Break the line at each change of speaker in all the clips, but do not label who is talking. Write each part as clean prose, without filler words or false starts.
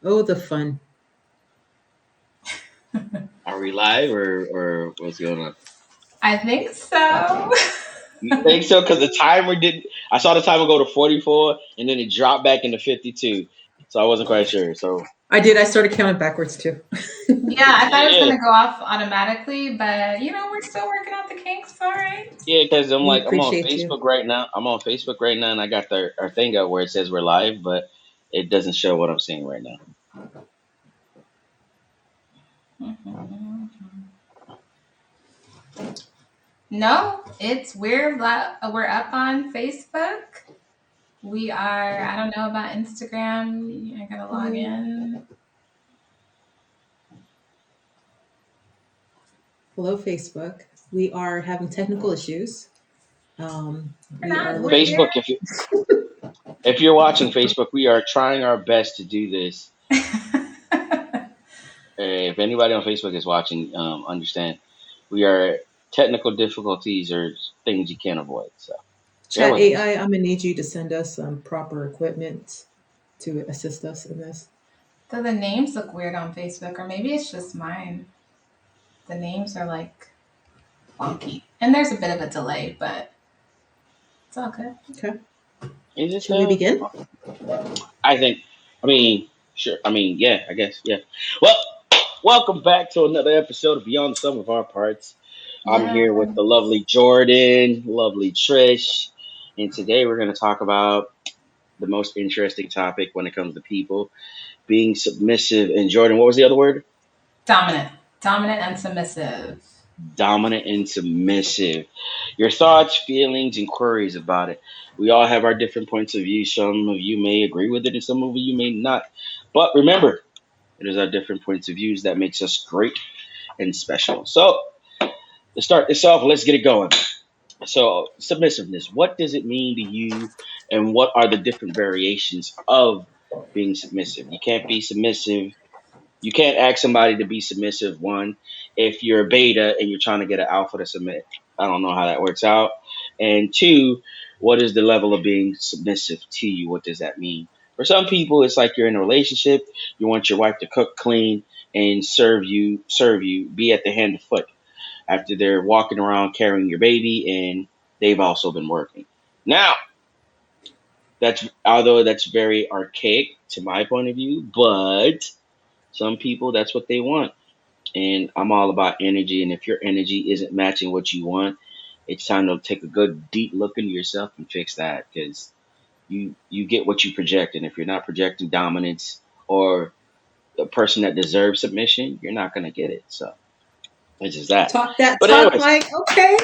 Oh, the fun.
Are we live or what's going on?
I think so.
You think so? Because the timer did. I saw the timer go to 44, and then it dropped back into 52. So I wasn't quite sure. So
I did. I started counting backwards too.
Yeah, I thought it was
yeah,
gonna go off automatically, but we're still working out the kinks. All right.
yeah. Because
We
I'm on
appreciate you.
Facebook right now. I'm on Facebook right now, and I got our thing up where it says we're live, but it doesn't show what I'm seeing right now.
Mhm. No, we're up on Facebook. We are. I don't know about Instagram. I gotta log in.
Hello, Facebook. We are having technical issues. Um,
We're
we are
not. We're
looking.
Facebook, if you're watching Facebook, we are trying our best to do this.
here.
If anybody on Facebook is watching, understand we are technical difficulties or things you can't avoid. So bear
Chat
with us.
AI, I'm gonna need you to send us some proper equipment to assist us in this.
So the names look weird on Facebook, or maybe it's just mine. The names are like funky, and there's a bit of a delay, but it's all good.
Okay.
Is it
Shall we
though?
begin?
I think. I mean, sure. I mean, yeah. I guess. Yeah. Well, welcome back to another episode of Beyond the Sum of Our Parts. I'm
Yeah.
here with the lovely Jordan, lovely Trish, and today we're going to talk about the most interesting topic when it comes to people being submissive. And Jordan, what was the other word?
Dominant. Dominant and submissive.
Dominant and submissive. Your thoughts, feelings, and queries about it. We all have our different points of view. Some of you may agree with it, and some of you may not. But remember, it is our different points of views that makes us great and special. So to start this off, let's get it going. So submissiveness. What does it mean to you, and what are the different variations of being submissive? You can't be submissive. You can't ask somebody to be submissive, one, if you're a beta and you're trying to get an alpha to submit. I don't know how that works out. And two, what is the level of being submissive to you? What does that mean? For some people, it's like you're in a relationship, you want your wife to cook, clean, and serve you, be at the hand and foot after they're walking around carrying your baby and they've also been working. Now, that's although that's very archaic to my point of view, but some people that's what they want. And I'm all about energy. And if your energy isn't matching what you want, it's time to take a good deep look into yourself and fix that, because you get what you project. And if you're not projecting dominance or a person that deserves submission, you're not gonna get it. So it's just that.
Talk that
But
talk,
anyways,
Mike. Okay.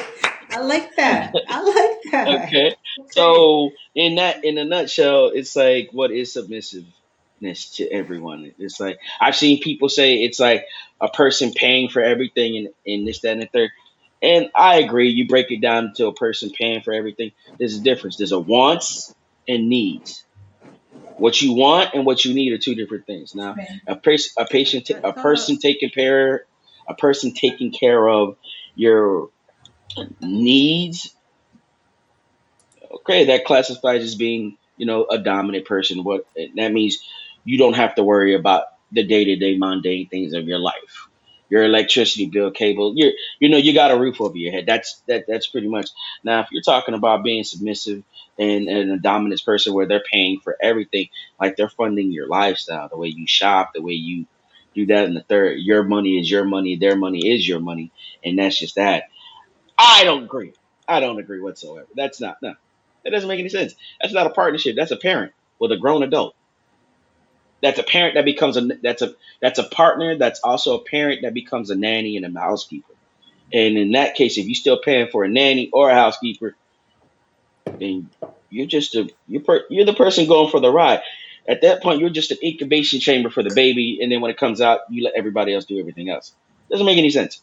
I like that. I like that.
okay.
Okay.
So in a nutshell, it's like, what is submissiveness to everyone? It's like I've seen people say it's like a person paying for everything and this, that, and the third. And I agree. You break it down to a person paying for everything. There's a difference. There's a wants and needs. What you want and what you need are two different things. Now,
Right.
a
Hold up.
person taking care of your needs. Okay, that classifies as being, a dominant person. What that means, you don't have to worry about the day to day mundane things of your life. Your electricity bill, cable, you got a roof over your head. That's pretty much. Now, if you're talking about being submissive and a dominant person where they're paying for everything, like they're funding your lifestyle, the way you shop, the way you do that and the third, your money is your money, their money is your money, and that's just that. I don't agree. I don't agree whatsoever. That's not no. That doesn't make any sense. That's not a partnership. That's a parent with a grown adult. That's a parent that becomes that's a partner. That's also a parent that becomes a nanny and a housekeeper. And in that case, if you're still paying for a nanny or a housekeeper, then you're the person going for the ride. At that point, you're just an incubation chamber for the baby, and then when it comes out, you let everybody else do everything else. Doesn't make any sense.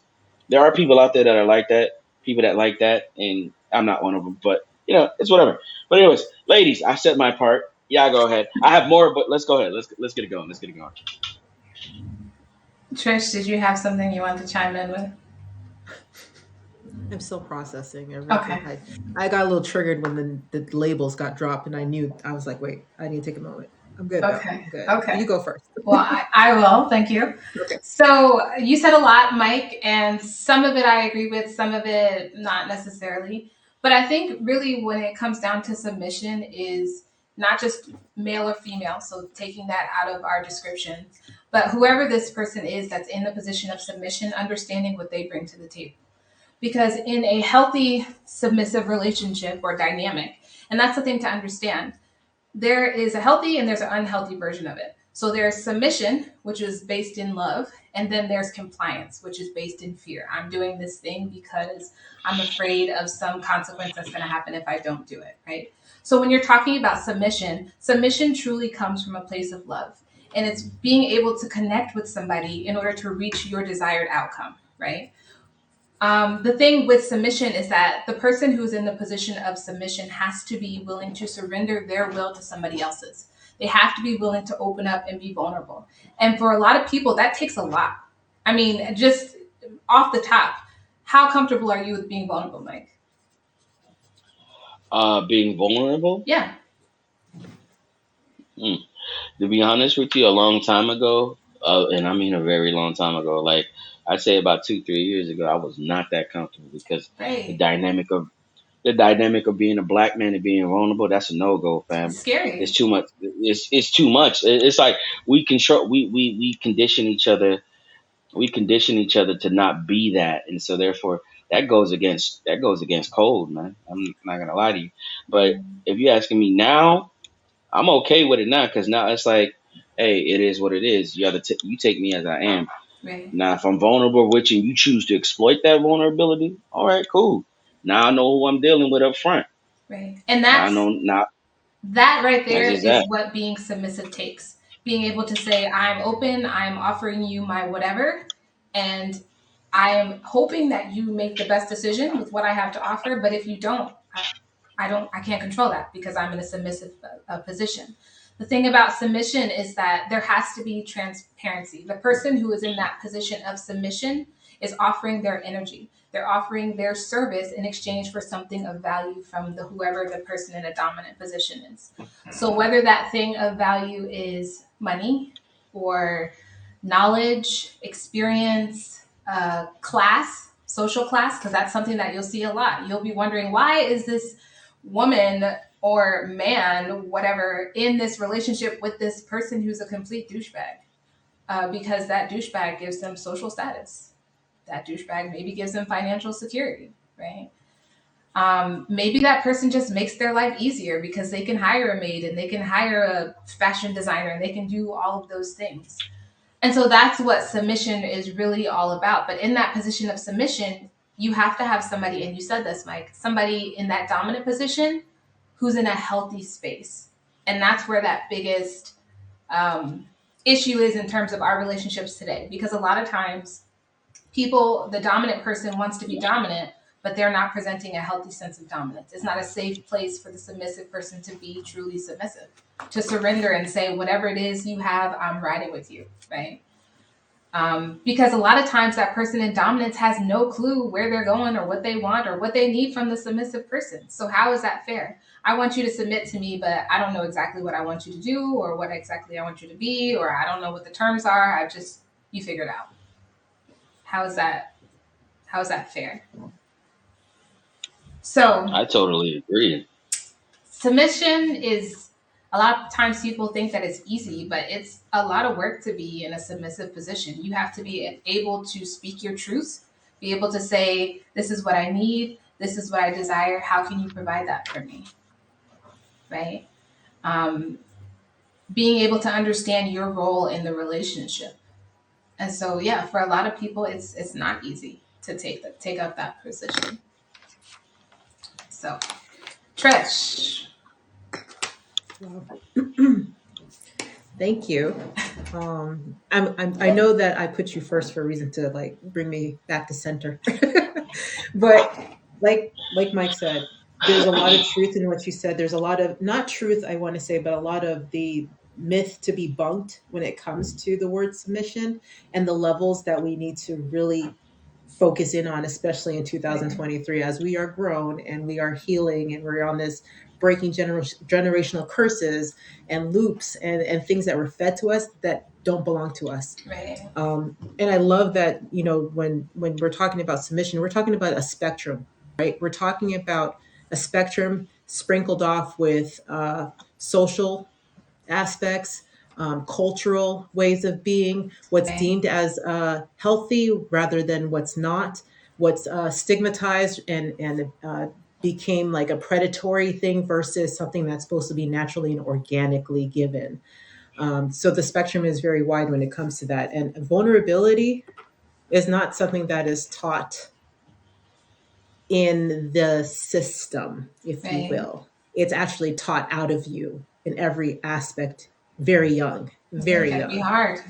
There are people out there that are like that, people that like that, and I'm not one of them. But it's whatever. But anyways, ladies, I said my part. Yeah, go ahead. I have more, but let's go ahead. Let's get it going. Let's get it going.
Trish, did you have something you wanted to chime in with?
I'm still processing everything.
Okay.
I got a little triggered when the labels got dropped, and I knew I was like, wait, I need to take a moment. I'm good though.
Okay.
I'm good.
Okay.
You go first.
Well, I will. Thank you.
Okay.
So you said a lot, Mike, and some of it I agree with, some of it not necessarily. But I think really when it comes down to submission is not just male or female, so taking that out of our description, but whoever this person is that's in the position of submission, understanding what they bring to the table. Because in a healthy submissive relationship or dynamic, and that's the thing to understand, there is a healthy and there's an unhealthy version of it. So there's submission, which is based in love, and then there's compliance, which is based in fear. I'm doing this thing because I'm afraid of some consequence that's going to happen if I don't do it, right? So when you're talking about submission, submission truly comes from a place of love. And it's being able to connect with somebody in order to reach your desired outcome, right? The thing with submission is that the person who's in the position of submission has to be willing to surrender their will to somebody else's. They have to be willing to open up and be vulnerable. And for a lot of people, that takes a lot. I mean, just off the top, how comfortable are you with being vulnerable, Mike?
Being vulnerable.
Yeah.
Hmm. To be honest with you, a long time ago, and I mean a very long time ago, like I'd say about 2, 3 years ago, I was not that comfortable because the
Right.
dynamic of the dynamic of being a black man and being vulnerable, that's a no go,
It's
fam. It's
scary.
too much. It's too much. It's like we condition each other. We condition each other to not be that, and so therefore that goes against code, man. I'm not gonna lie to you, but
Mm.
if you're asking me now, I'm okay with it now because now it's like, hey, it is what it is. You take me as I am.
Right.
Now, if I'm vulnerable with you and you choose to exploit that vulnerability, all right, cool. Now I know who I'm dealing with up front.
Right. And
Now I know. Now
that right
that's
there
just
is
that.
what being submissive takes. Being able to say, I'm open, I'm offering you my whatever, and I am hoping that you make the best decision with what I have to offer. But if you don't, I can't control that because I'm in a submissive position. The thing about submission is that there has to be transparency. The person who is in that position of submission is offering their energy. They're offering their service in exchange for something of value from the whoever the person in a dominant position is. So whether that thing of value is money or knowledge, experience, class, social class, because that's something that you'll see a lot. You'll be wondering, why is this woman or man, whatever, in this relationship with this person who's a complete douchebag? Because that douchebag gives them social status. That douchebag maybe gives them financial security, right? Maybe that person just makes their life easier because they can hire a maid and they can hire a fashion designer and they can do all of those things. And so that's what submission is really all about. But in that position of submission, you have to have somebody, and you said this, Mike, somebody in that dominant position who's in a healthy space. And that's where that biggest um, issue is in terms of our relationships today. Because a lot of times, the dominant person wants to be dominant, but they're not presenting a healthy sense of dominance. It's not a safe place for the submissive person to be truly submissive, to surrender and say, whatever it is you have, I'm riding with you, right? Because a lot of times that person in dominance has no clue where they're going or what they want or what they need from the submissive person. So how is that fair? I want you to submit to me, but I don't know exactly what I want you to do or what exactly I want you to be, or I don't know what the terms are. You figure it out. How is that? How is that fair? So
I totally agree.
submission is, a lot of times people think that it's easy, but it's a lot of work to be in a submissive position. You have to be able to speak your truth, be able to say, this is what I need, this is what I desire. How can you provide that for me? Right? Um, Being able to understand your role in the relationship. And so, yeah, for a lot of people, it's not easy to take up that position. So, Trish.
Wow. Thank you. I know that I put you first for a reason to like bring me back to center. But like Mike said, there's a lot of truth in what you said. There's a lot of not truth, I want to say, but a lot of the myth to be bunked when it comes to the word submission and the levels that we need to really focus in on, especially in 2023, as we are grown and we are healing and we're on this breaking generational curses and loops and things that were fed to us that don't belong to us.
Right.
And I love that, when we're talking about submission, we're talking about a spectrum, right? We're talking about a spectrum sprinkled off with social aspects, cultural ways of being, what's
Right.
deemed as healthy rather than what's not, what's stigmatized and became like a predatory thing versus something that's supposed to be naturally and organically given. So the spectrum is very wide when it comes to that. And vulnerability is not something that is taught in the system, if you
Right.
will. It's actually taught out of you in every aspect, very young,
It
very
can be
young.
hard.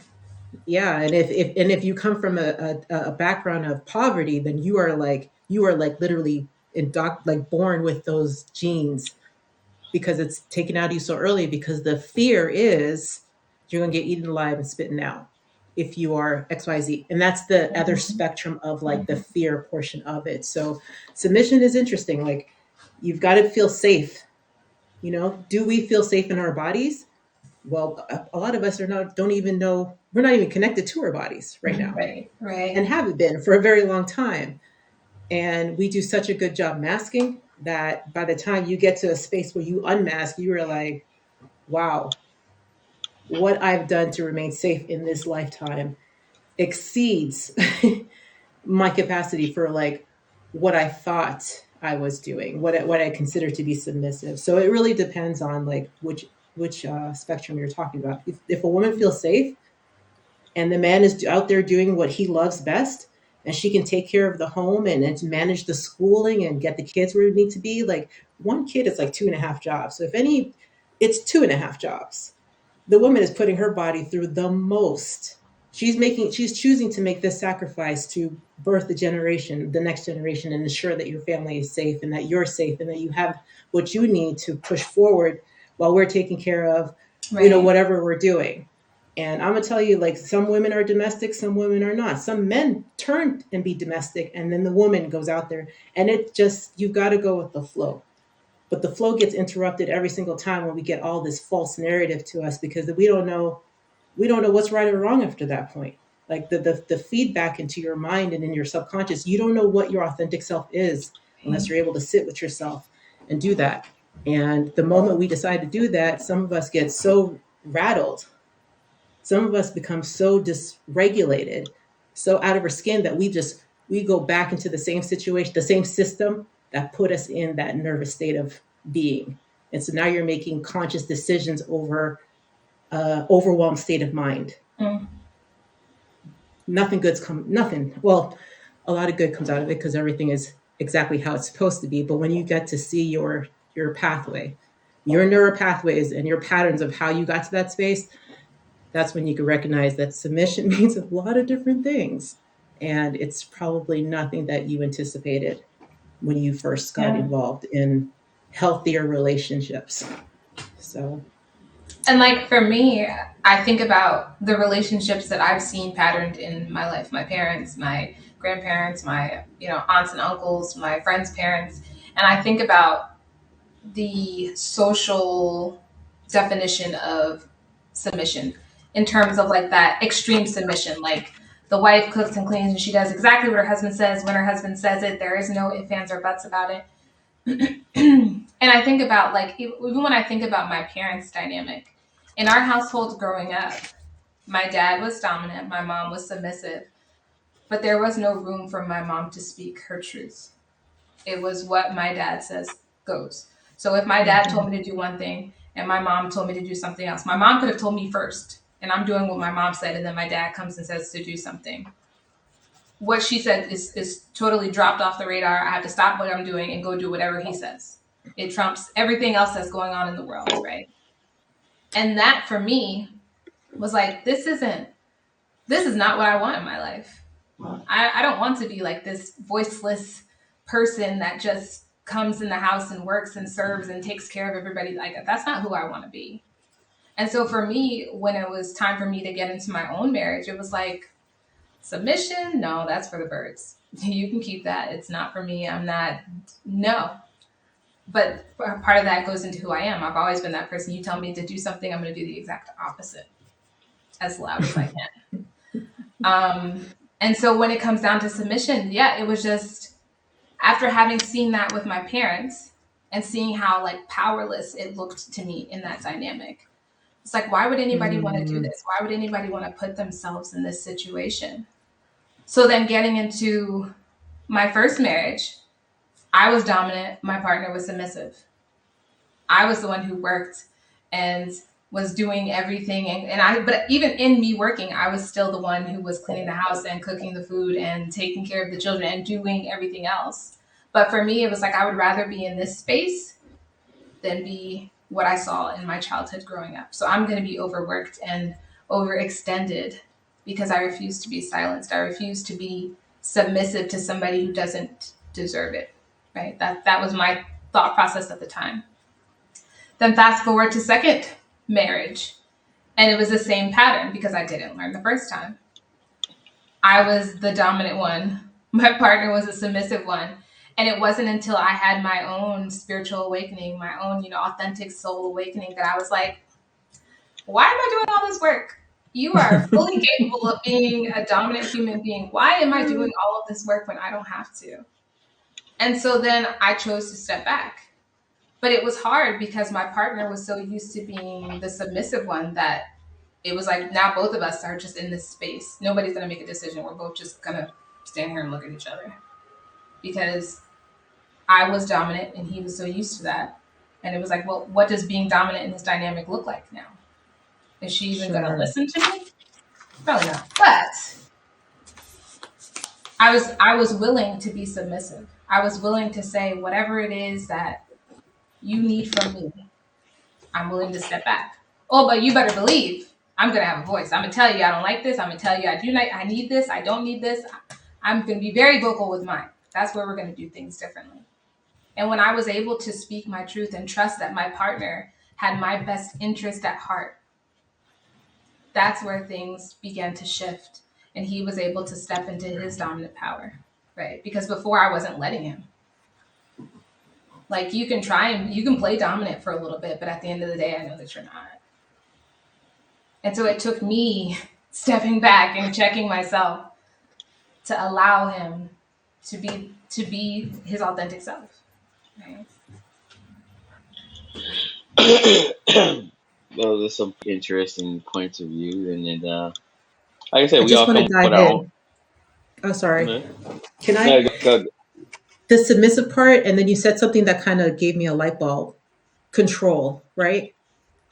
Yeah, and if you come from a background of poverty, then you are like literally like born with those genes because it's taken out of you so early because the fear is you're going to get eaten alive and spitting out if you are XYZ. And that's the other
Mhm.
spectrum of like the
Mhm.
fear portion of it. So submission is interesting. Like you've got to feel safe. Do we feel safe in our bodies? Well, a lot of us don't even know, we're not even connected to our bodies right now
Right.
and
Right.
haven't been for a very long time. And we do such a good job masking that by the time you get to a space where you unmask, you are like, wow, what I've done to remain safe in this lifetime exceeds my capacity for like what I thought I was doing, what I consider to be submissive. So it really depends on like which spectrum you're talking about. If a woman feels safe and the man is out there doing what he loves best, and she can take care of the home and manage the schooling and get the kids where it need to be, like one kid is like two and a half jobs. So if any, it's two and a half jobs. The woman is putting her body through the most. She's choosing to make this sacrifice to birth the next generation, and ensure that your family is safe and that you're safe and that you have what you need to push forward while we're taking care of
Right.
whatever we're doing. And I'm gonna tell you, like, some women are domestic, some women are not. Some men turn and be domestic, and then the woman goes out there, and it just, you've got to go with the flow. But the flow gets interrupted every single time when we get all this false narrative to us because we don't know what's right or wrong after that point. Like the feedback into your mind and in your subconscious, you don't know what your authentic self is unless you're able to sit with yourself and do that. And the moment we decide to do that, some of us get so rattled, some of us become so dysregulated, so out of our skin that we go back into the same situation, the same system that put us in that nervous state of being. And so now you're making conscious decisions over overwhelmed state of mind.
Mm.
Nothing. Well, a lot of good comes out of it because everything is exactly how it's supposed to be. But when you get to see your pathway, your neural pathways and your patterns of how you got to that space, that's when you can recognize that submission means a lot of different things. And it's probably nothing that you anticipated when you first got
Yeah.
involved in healthier relationships. So,
And like for me, I think about the relationships that I've seen patterned in my life, my parents, my grandparents, my aunts and uncles, my friends' parents, and I think about the social definition of submission in terms of like that extreme submission, like the wife cooks and cleans and she does exactly what her husband says when her husband says it. There is no ifs, ands, or buts about it. And I think about like even when I think about my parents' dynamic in our household growing up, my dad was dominant, my mom was submissive, but there was no room for my mom to speak her truth. It was what my dad says goes. So if my dad told
mhm.
me to do one thing and my mom told me to do something else, my mom could have told me first, and I'm doing what my mom said, and then my dad comes and says to do something. What she said is totally dropped off the radar. I have to stop what I'm doing and go do whatever he says. It trumps everything else that's going on in the world, right? And that for me was like, this is not what I want in my life. I don't want to be like this voiceless person that just comes in the house and works and serves and takes care of everybody. Like that's not who I want to be. And so for me, when it was time for me to get into my own marriage, it was like Submission, no, that's for the birds. You can keep that. It's not for me. I'm not, no. But part of that goes into who I am. I've always been that person. You tell me to do something, I'm going to do the exact opposite as loud as I can. And so when it comes down to submission, yeah, it was just after having seen that with my parents and seeing how like powerless it looked to me in that dynamic. It's like, why would anybody want to do
Mm,
this? Why would anybody want to put themselves in this situation? So then getting into my first marriage, I was dominant, my partner was submissive. I was the one who worked and was doing everything but even in me working, I was still the one who was cleaning the house and cooking the food and taking care of the children and doing everything else. But for me, it was like I would rather be in this space than be what I saw in my childhood growing up. So I'm going to be overworked and overextended because I refuse to be silenced. I refuse to be submissive to somebody who doesn't deserve it. Right? That was my thought process at the time. Then fast forward to second marriage, and it was the same pattern because I didn't learn the first time. I was the dominant one. My partner was a submissive one. And it wasn't until I had my own spiritual awakening, my own, authentic soul awakening that I was like, why am I doing all this work? You are fully capable of being a dominant human being. Why am I doing all of this work when I don't have to? And so then I chose to step back. But it was hard because my partner was so used to being the submissive one that it was like now both of us are just in this space. Nobody's going to make a decision. We're both just going to stand here and look at each other because I was dominant and he was so used to that. And it was like, well, what does being dominant in this dynamic look like now? Is she even going to
sure.
listen to me? Probably not. But I was willing to be submissive. I was willing to say whatever it is that you need from me, I'm willing to step back. Oh, but you better believe I'm going to have a voice. I'm going to tell you I don't like this. I'm going to tell you I need this. I don't need this. I'm going to be very vocal with mine. That's where we're going to do things differently. And when I was able to speak my truth and trust that my partner had my best interest at heart, that's where things began to shift. And he was able to step into his dominant power, right? Because before I wasn't letting him. Like you can try and you can play dominant for a little bit, but at the end of the day, I know that you're not. And so it took me stepping back and checking myself to allow him to be his authentic self. Right?
Those are some interesting points of view, and then, like I said,
I
we
just
all
want to
come with
dive
our own.
in. Oh, sorry.
No,
Can I?
no, go.
The submissive part, and then you said something that kind of gave me a light bulb. Control, right?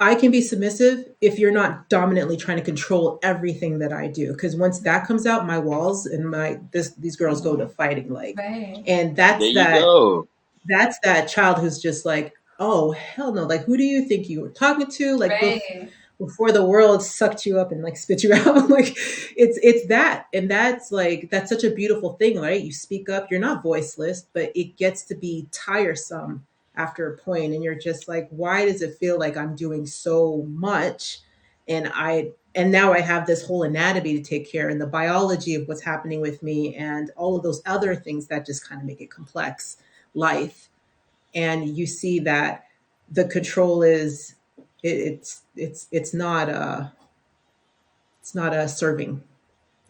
I can be submissive if you're not dominantly trying to control everything that I do. Because once that comes out, my walls and these girls go to fighting like,
Right.
and
There you go.
that's that child who's just like, oh hell no, like who do you think you were talking to? Like
Right.
before the world sucked you up and like spit you out. Like it's that, and that's like that's such a beautiful thing, right? You speak up, you're not voiceless, but it gets to be tiresome after a point, and you're just like, why does it feel like I'm doing so much? And now I have this whole anatomy to take care and the biology of what's happening with me and all of those other things that just kind of make it complex life. And you see that the control is it's not a serving.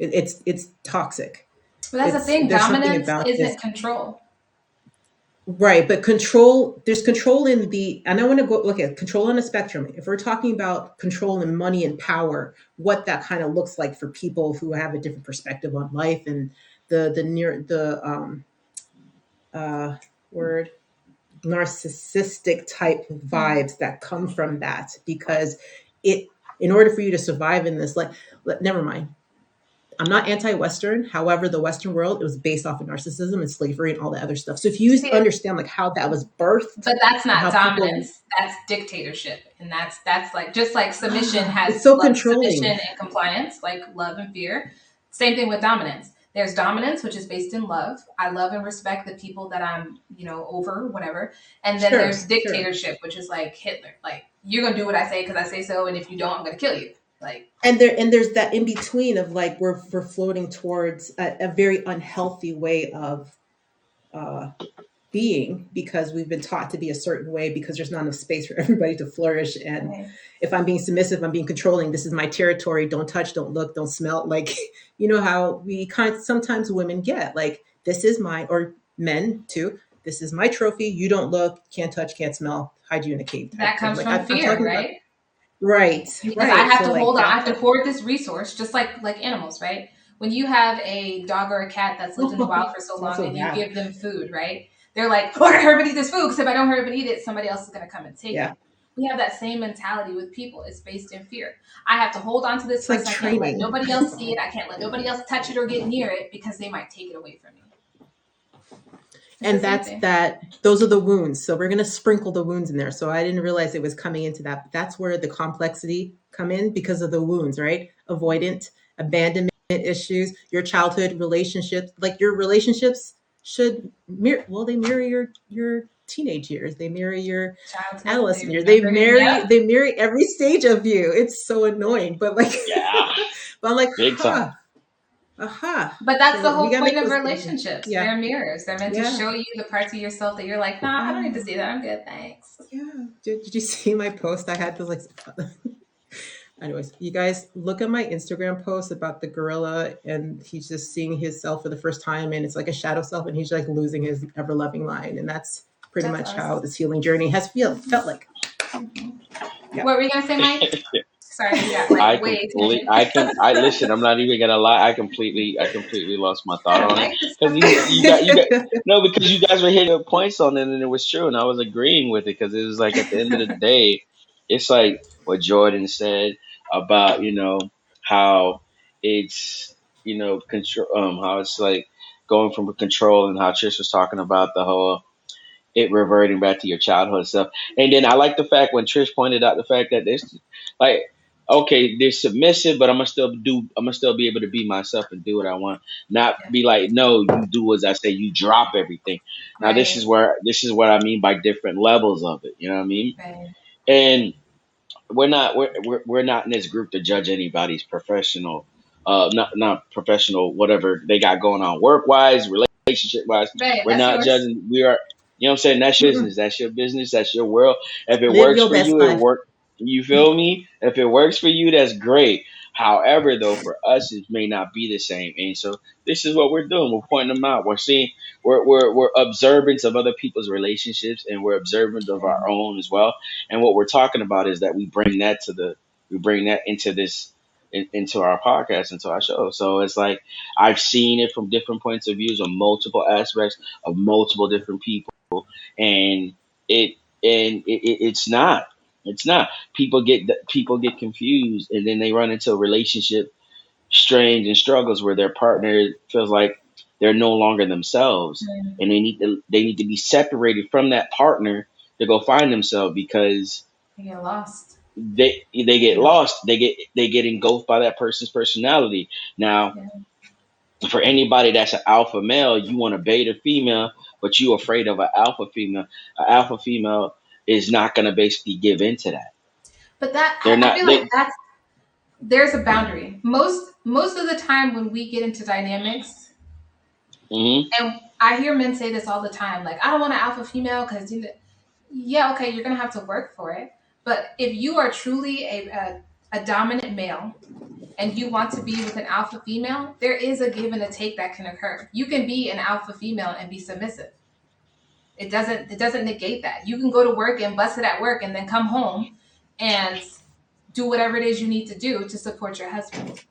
It's toxic.
But that's the thing.
There's something
Dominance
about this.
isn't control.
Right, but control, there's control in the, and I want to go look at control on a spectrum. If we're talking about control and money and power, what that kind of looks like for people who have a different perspective on life and the near the uh word narcissistic type
Mm.
vibes that come from that, because it, in order for you to survive in this, like, never mind, I'm not anti-Western. However, the Western world, it was based off of narcissism and slavery and all the other stuff. So if you
See,
understand like how that was birthed
but that's
and
not
how people,
dominance. That's dictatorship, and that's like just like submission
it's
has
so
submission
controlling.
and compliance, like love and fear. Same thing with dominance. There's dominance, which is based in love. I love and respect the people that I'm, over, whatever. And then
Sure,
there's
sure.
dictatorship, which is like Hitler. Like you're gonna do what I say because I say so, and if you don't, I'm gonna kill you. Like,
And there's that in between of like we're floating towards a very unhealthy way of uh, being, because we've been taught to be a certain way, because there's not enough space for everybody to flourish. And
right.
if I'm being submissive, I'm being controlling. This is my territory. Don't touch, don't look, don't smell. Like, you know how we kind sometimes women get like, this is my, or men too. This is my trophy. You don't look, can't touch, can't smell. Hide you in a cave type
That
thing.
comes
Like
from
I'm
fear,
talking about.
right?
Right,
Because I
right.
have
So
to
like
hold on, I
that.
have to hoard this resource, just like animals, right? When you have a dog or a cat that's lived in the wild for so
Sounds
long
so
and you
bad.
give them food, right? They're like, oh, I gotta hurry up and eat this food because if I don't hurry up and eat it, somebody else is gonna come and take
Yeah,
it. We have that same mentality with people. It's based in fear. I have to hold on to this
it's like
because I can't let
training.
nobody else see it. I can't let nobody else touch it or get near it because they might take it away from me. It's the
And
same
that's
thing.
that. Those are the wounds. So we're going to sprinkle the wounds in there. So I didn't realize it was coming into that. But that's where the complexity come in, because of the wounds, right? Avoidant, abandonment issues, your childhood relationships. Like your relationships should mirror. Well, they mirror your teenage years. They mirror your
Childhood, they
adolescent years. They
remember it.
marry.
Yep.
They marry every stage of you. It's so annoying. But like,
Yeah,
but I'm like,
big time.
aha.
But that's the
So we
whole
gotta
point
make
of
those.
relationships.
Yeah,
They're mirrors. They're meant to
yeah.
show you the parts of yourself that you're like, nah, I don't need to see that. I'm good, thanks.
Yeah. Did you see my post? I had to like. Anyways, you guys look at my Instagram post about the gorilla, and he's just seeing himself for the first time, and it's like a shadow self, and he's like losing his ever loving line, and that's pretty
That's
much how
us.
this healing journey has felt like.
Mhm.
Yeah.
What were you gonna say, Mike? Sorry, we got like way tangent.
I listen. I'm not even gonna lie. I completely lost my
I
thought
don't
on it
like this
because
stuff.
you got no, because you guys were hitting points on it and it was true and I was agreeing with it because it was like at the end of the day, it's like what Jordan said about how it's control how it's like going from control and how Trish was talking about the whole it reverting back to your childhood stuff. And then I like the fact when Trish pointed out the fact that there's like, okay, they're submissive, but I'm gonna still be able to be myself and do what I want. Not
Yeah,
be like, no, you do as I say, you drop everything. Now
right,
this is what I mean by different levels of it. You know what I mean?
right.
And we're not in this group to judge anybody's professional not professional whatever they got going on work wise relationship wise.
Right,
We're
that's
not
yours.
judging. We are, you know what I'm saying, that's your business,
Mm-mm.
that's your business, that's your world. If it
Live
works
your
for
best
you it
life.
work. You feel me? If it works for you, that's great. However, though, for us it may not be the same, and so this is what we're doing. We're pointing them out. We're seeing, we're observant of other people's relationships, and we're observant of our own as well. And what we're talking about is that we bring that into this into our podcast, into our show. So it's like I've seen it from different points of views on multiple aspects of multiple different people, and it it's not. It's not. People get confused, and then they run into a relationship strains and struggles where their partner feels like they're no longer themselves,
Mm,
and they need to be separated from that partner to go find themselves because
you get lost.
they get
Yeah.
lost. They get engulfed by that person's personality. Now,
Yeah,
for anybody that's an alpha male, you want to bait a female, but you afraid of an alpha female. An alpha female is not going to basically give into that.
but that
They're
I
not.
feel like that's there's a boundary. Most of the time when we get into dynamics,
Hmm.
and I hear men say this all the time, like I don't want an alpha female because yeah, okay, you're gonna have to work for it. But if you are truly a dominant male and you want to be with an alpha female, there is a give and a take that can occur. You can be an alpha female and be submissive. It doesn't negate that. You can go to work and bust it at work and then come home and do whatever it is you need to do to support your husband.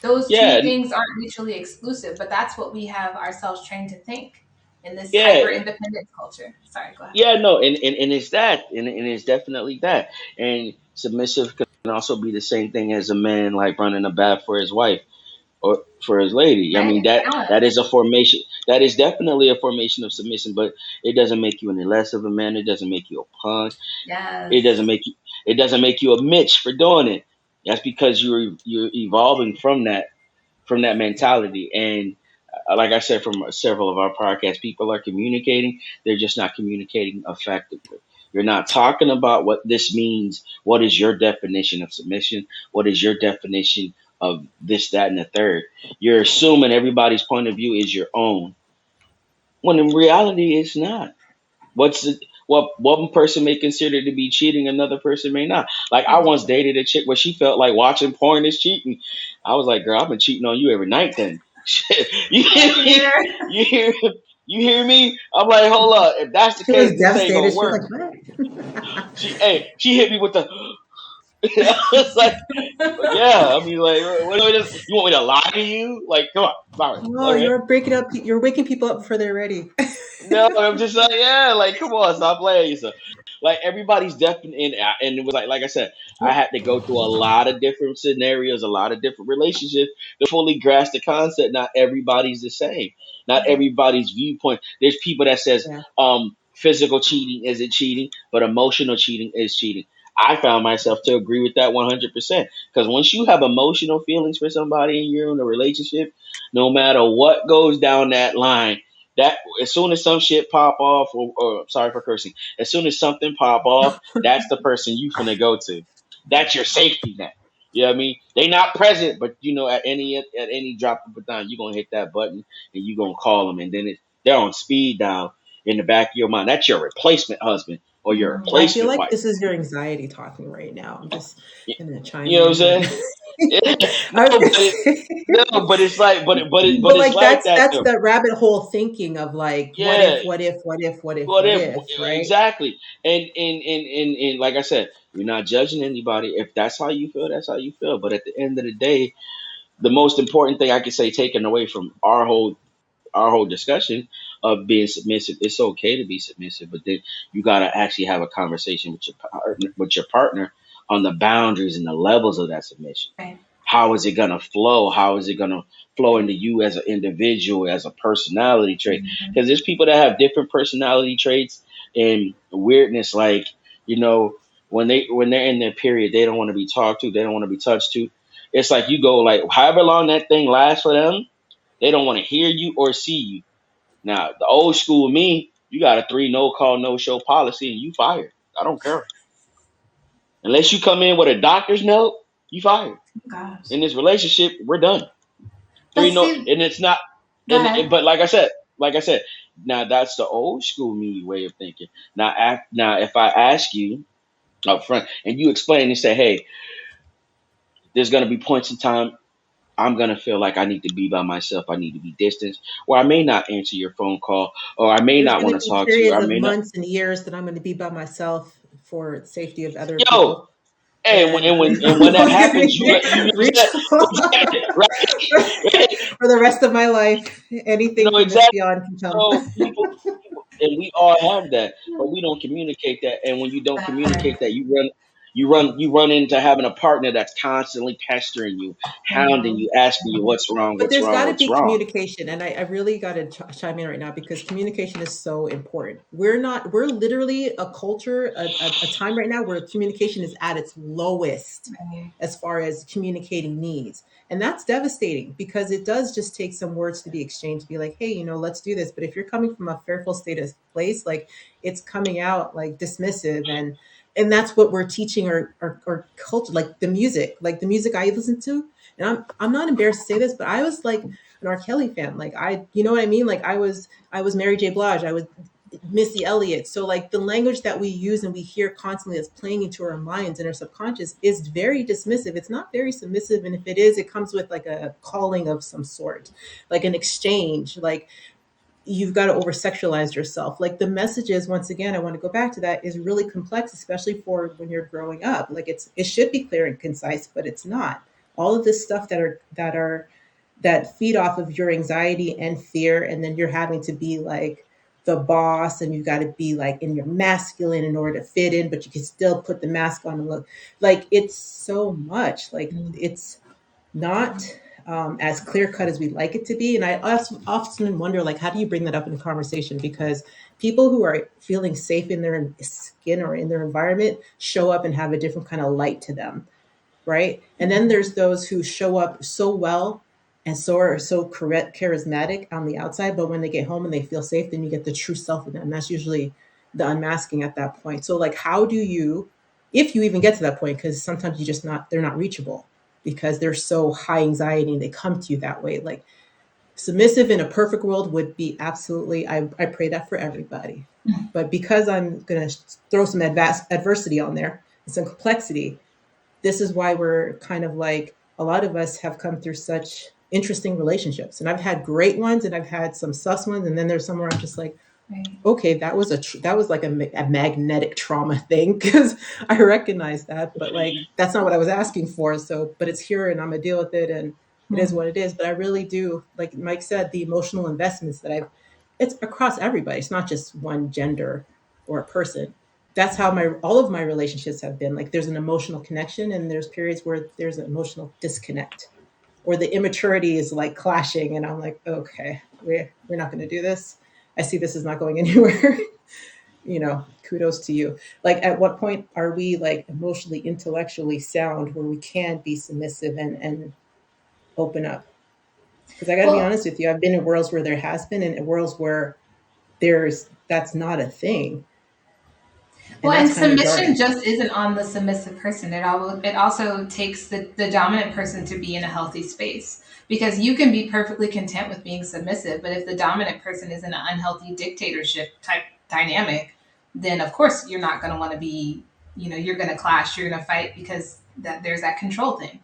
Those two
Yeah,
things aren't mutually exclusive, but that's what we have ourselves trained to think in this
yeah,
hyper independence culture. Sorry, go ahead.
yeah. No, and it's that, and it's definitely that. And submissive can also be the same thing as a man like running a bath for his wife or for his lady. I mean
Right?
that is
Balance.
a formation. That is definitely a formation of submission, but it doesn't make you any less of a man. It doesn't make you a punk. It doesn't
Yes.
make you. It doesn't make you a Mitch for doing it. That's because you're evolving from that mentality. And like I said, from several of our podcasts, people are communicating. They're just not communicating effectively. You're not talking about what this means. What is your definition of submission? What is your definition of this, that, and the third? You're assuming everybody's point of view is your own, when in reality it's not. What's the, what one person may consider to be cheating, another person may not. Like I once dated a chick where she felt like watching porn is cheating. I was like, girl, I've been cheating on you every night. Then you hear me? You hear you hear me? I'm like, hold up. If that's the
She was
case, this ain't
devastated.
gonna
She was
work.
like, "What?"
She hit me with the. I was like, yeah. I mean, like, you want me to lie to you? Like, come on, sorry.
Oh,
Okay.
you're breaking up. You're waking people up before they're ready.
No, I'm just like, yeah, like, come on, stop playing yourself. Like, everybody's definitely and it was like I said, I had to go through a lot of different scenarios, a lot of different relationships to fully grasp the concept. Not everybody's the same. Not everybody's viewpoint. There's people that says,
Yeah.
physical cheating isn't cheating, but emotional cheating is cheating. I found myself to agree with that 100%. Because once you have emotional feelings for somebody and you're in a relationship, no matter what goes down that line, that as soon as some shit pop off, or sorry for cursing, as soon as something pop off, that's the person you finna go to. That's your safety net. You know what I mean? They not present, but you know at any drop of a dime, you're gonna hit that button and you're gonna call them, and then they're on speed dial in the back of your mind. That's your replacement husband or your
I feel
replacement
like
wife.
this is your anxiety talking right now. I'm just
You,
gonna chime
you know what I'm
in and
saying? No,
I,
but it's like, but
but
it's
like
like that
that's
though.
that rabbit hole thinking of like what
Yeah,
if, what if, what if, what if,
what
what
if
if, right?
exactly? And like I said, we're not judging anybody. If that's how you feel, that's how you feel. But at the end of the day, the most important thing I can say, taken away from our whole discussion of being submissive, it's okay to be submissive, but then you got to actually have a conversation with your partner on the boundaries and the levels of that submission.
Right.
How is it gonna flow? How is it gonna flow into you as an individual, as a personality trait? Because there's people that have different personality traits and weirdness. Like, you know, when they're in their period, they don't want to be talked to, they don't want to be touched to. It's like you go like however long that thing lasts for them, they don't want to hear you or see you. Now, the old school me, you got a 3 no call, no show policy and you fired. I don't care. Unless you come in with a doctor's note, you fired.
Gosh.
In this relationship, we're done.
But
3 no,
see,
and it's not,
go ahead.
but like I said, now that's the old school me way of thinking. Now, if I ask you up front and you explain and say, hey, there's going to be points in time I'm going to feel like I need to be by myself. I need to be distanced, or I may not answer your phone call, or I may
There's
not
going
want
to
to
be
talk to you.
periods
I
of
may not.
months and years that I'm going to be by myself for safety of other
Yo,
people,
hey, and when,
and
and when, and when
I'm
that
going
happens, you
to
use
reach
that. Right, right.
for the rest of my life.
No,
Anything from this
exactly.
beyond can come.
So people, and we all have that, but we don't communicate that. And when you don't
That part.
communicate that, you run into having a partner that's constantly pestering you, hounding
Mhm.
you, asking you what's wrong,
But
what's
there's
wrong,
got to
what's
be
wrong.
communication, and I really got to chime in right now because communication is so important. We're literally a culture, a time right now where communication is at its lowest
Right.
as far as communicating needs. And that's devastating because it does just take some words to be exchanged to be like, hey, let's do this. But if you're coming from a fearful state of place, like it's coming out like dismissive and that's what we're teaching our culture, like the music I listen to, and I'm not embarrassed to say this, but I was like an R. Kelly fan. Like you know what I mean? Like I was Mary J. Blige. I was Missy Elliott. So like the language that we use and we hear constantly that's playing into our minds and our subconscious is very dismissive. It's not very submissive. And if it is, it comes with like a calling of some sort, like an exchange. Like you've got to over sexualize yourself. Like the messages, once again, I want to go back to that, is really complex, especially for when you're growing up. Like it should be clear and concise, but it's not. All of this stuff that feed off of your anxiety and fear, and then you're having to be like the boss, and you've got to be like in your masculine in order to fit in, but you can still put the mask on and look like it's so much. Like it's not as clear cut as we'd like it to be. And I also often wonder, like, how do you bring that up in conversation? Because people who are feeling safe in their skin or in their environment show up and have a different kind of light to them, right? And then there's those who show up so well and are so charismatic on the outside, but when they get home and they feel safe, then you get the true self of them. That's usually the unmasking at that point. So like, how do you, if you even get to that point, because sometimes you just not, they're not reachable because they're so high anxiety and they come to you that way. Like submissive in a perfect world would be absolutely, I pray that for everybody. But because I'm going to throw some adversity on there and some complexity, this is why we're kind of like, a lot of us have come through such interesting relationships. And I've had great ones and I've had some sus ones. And then there's somewhere I'm just like,
Right.
okay, that was that was like a magnetic trauma thing because I recognize that, but like that's not what I was asking for. So, but it's here and I'm gonna deal with it, and it is
Hmm.
what it is. But I really do, like Mike said, the emotional investments that I've. It's across everybody. It's not just one gender or a person. That's how my all of my relationships have been. Like there's an emotional connection, and there's periods where there's an emotional disconnect, or the immaturity is like clashing, and I'm like, okay, we're not going to do this. I see this is not going anywhere. Kudos to you. Like, at what point are we like emotionally, intellectually sound where we can be submissive and open up? Because I got to be
Well,
honest with you, I've been in worlds where there has been, and in worlds where there's that's not a thing, and
Well,
that's
and
kind of
submission
jarring.
just isn't on the submissive person. It also takes the dominant person to be in a healthy space, because you can be perfectly content with being submissive, but if the dominant person is in an unhealthy dictatorship type dynamic, then of course you're not going to want to be. You're going to clash. You're going to fight because there's that control thing.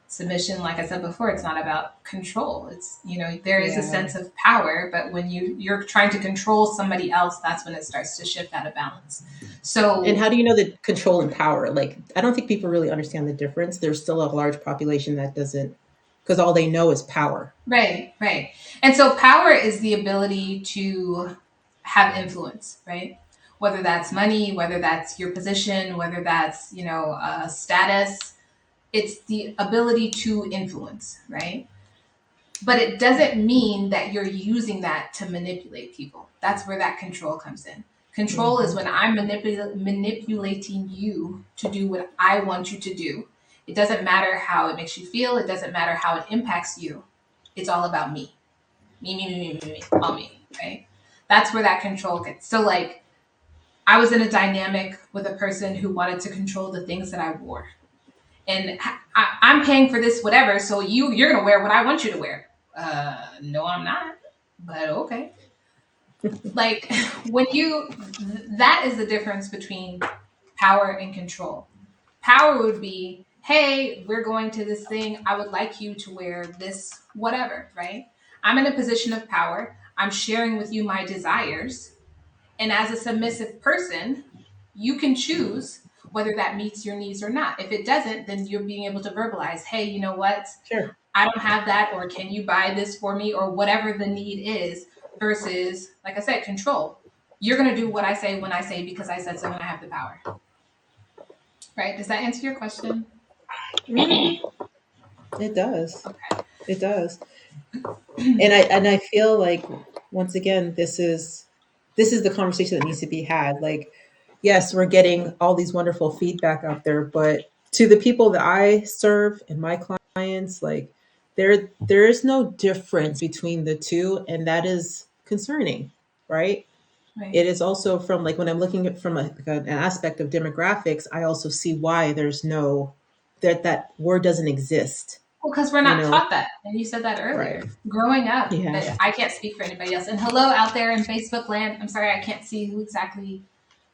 Submission, like I said before, it's not about control. It's, there is a
Yeah.
sense of power, but when you're trying to control somebody else, that's when it starts to shift out of balance.
And
So
how do you know the control and power? Like, I don't think people really understand the difference. There's still a large population that doesn't, because all they know is power.
right, right. And so power is the ability to have influence, right? Whether that's money, whether that's your position, whether that's, status, it's the ability to influence, right? But it doesn't mean that you're using that to manipulate people. That's where that control comes in. Control is
Hmm.
when I'm manipulating you to do what I want you to do. It doesn't matter how it makes you feel. It doesn't matter how it impacts you. It's all about me. Me, all me, right? That's where that control gets. So, like, I was in a dynamic with a person who wanted to control the things that I wore. And I'm paying for this, whatever. So you're gonna wear what I want you to wear. No, I'm not. But okay. Like when that is the difference between power and control. Power would be, hey, we're going to this thing. I would like you to wear this, whatever, right? I'm in a position of power. I'm sharing with you my desires. And as a submissive person, you can choose whether that meets your needs or not. If it doesn't, then you're being able to verbalize, hey, you know what?
Sure.
I don't have that, or can you buy this for me, or whatever the need is, versus, like I said, control. You're going to do what I say when I say because I said so and I have the power. Right? Does that answer your question?
Hmm. It does. It does. And I feel like, once again, this is the conversation that needs to be had. Like, yes, we're getting all these wonderful feedback out there, but to the people that I serve and my clients, like, there is no difference between the two, and that is concerning, right?
Right.
It is also, from like, when I'm looking at from an aspect of demographics, I also see why there's no, that word doesn't exist,
Well, because we're
you
not
know?
taught that. And you said that
Right.
earlier. Growing up,
Yeah.
I can't speak for anybody else. And hello out there in Facebook land. I'm sorry, I can't see who exactly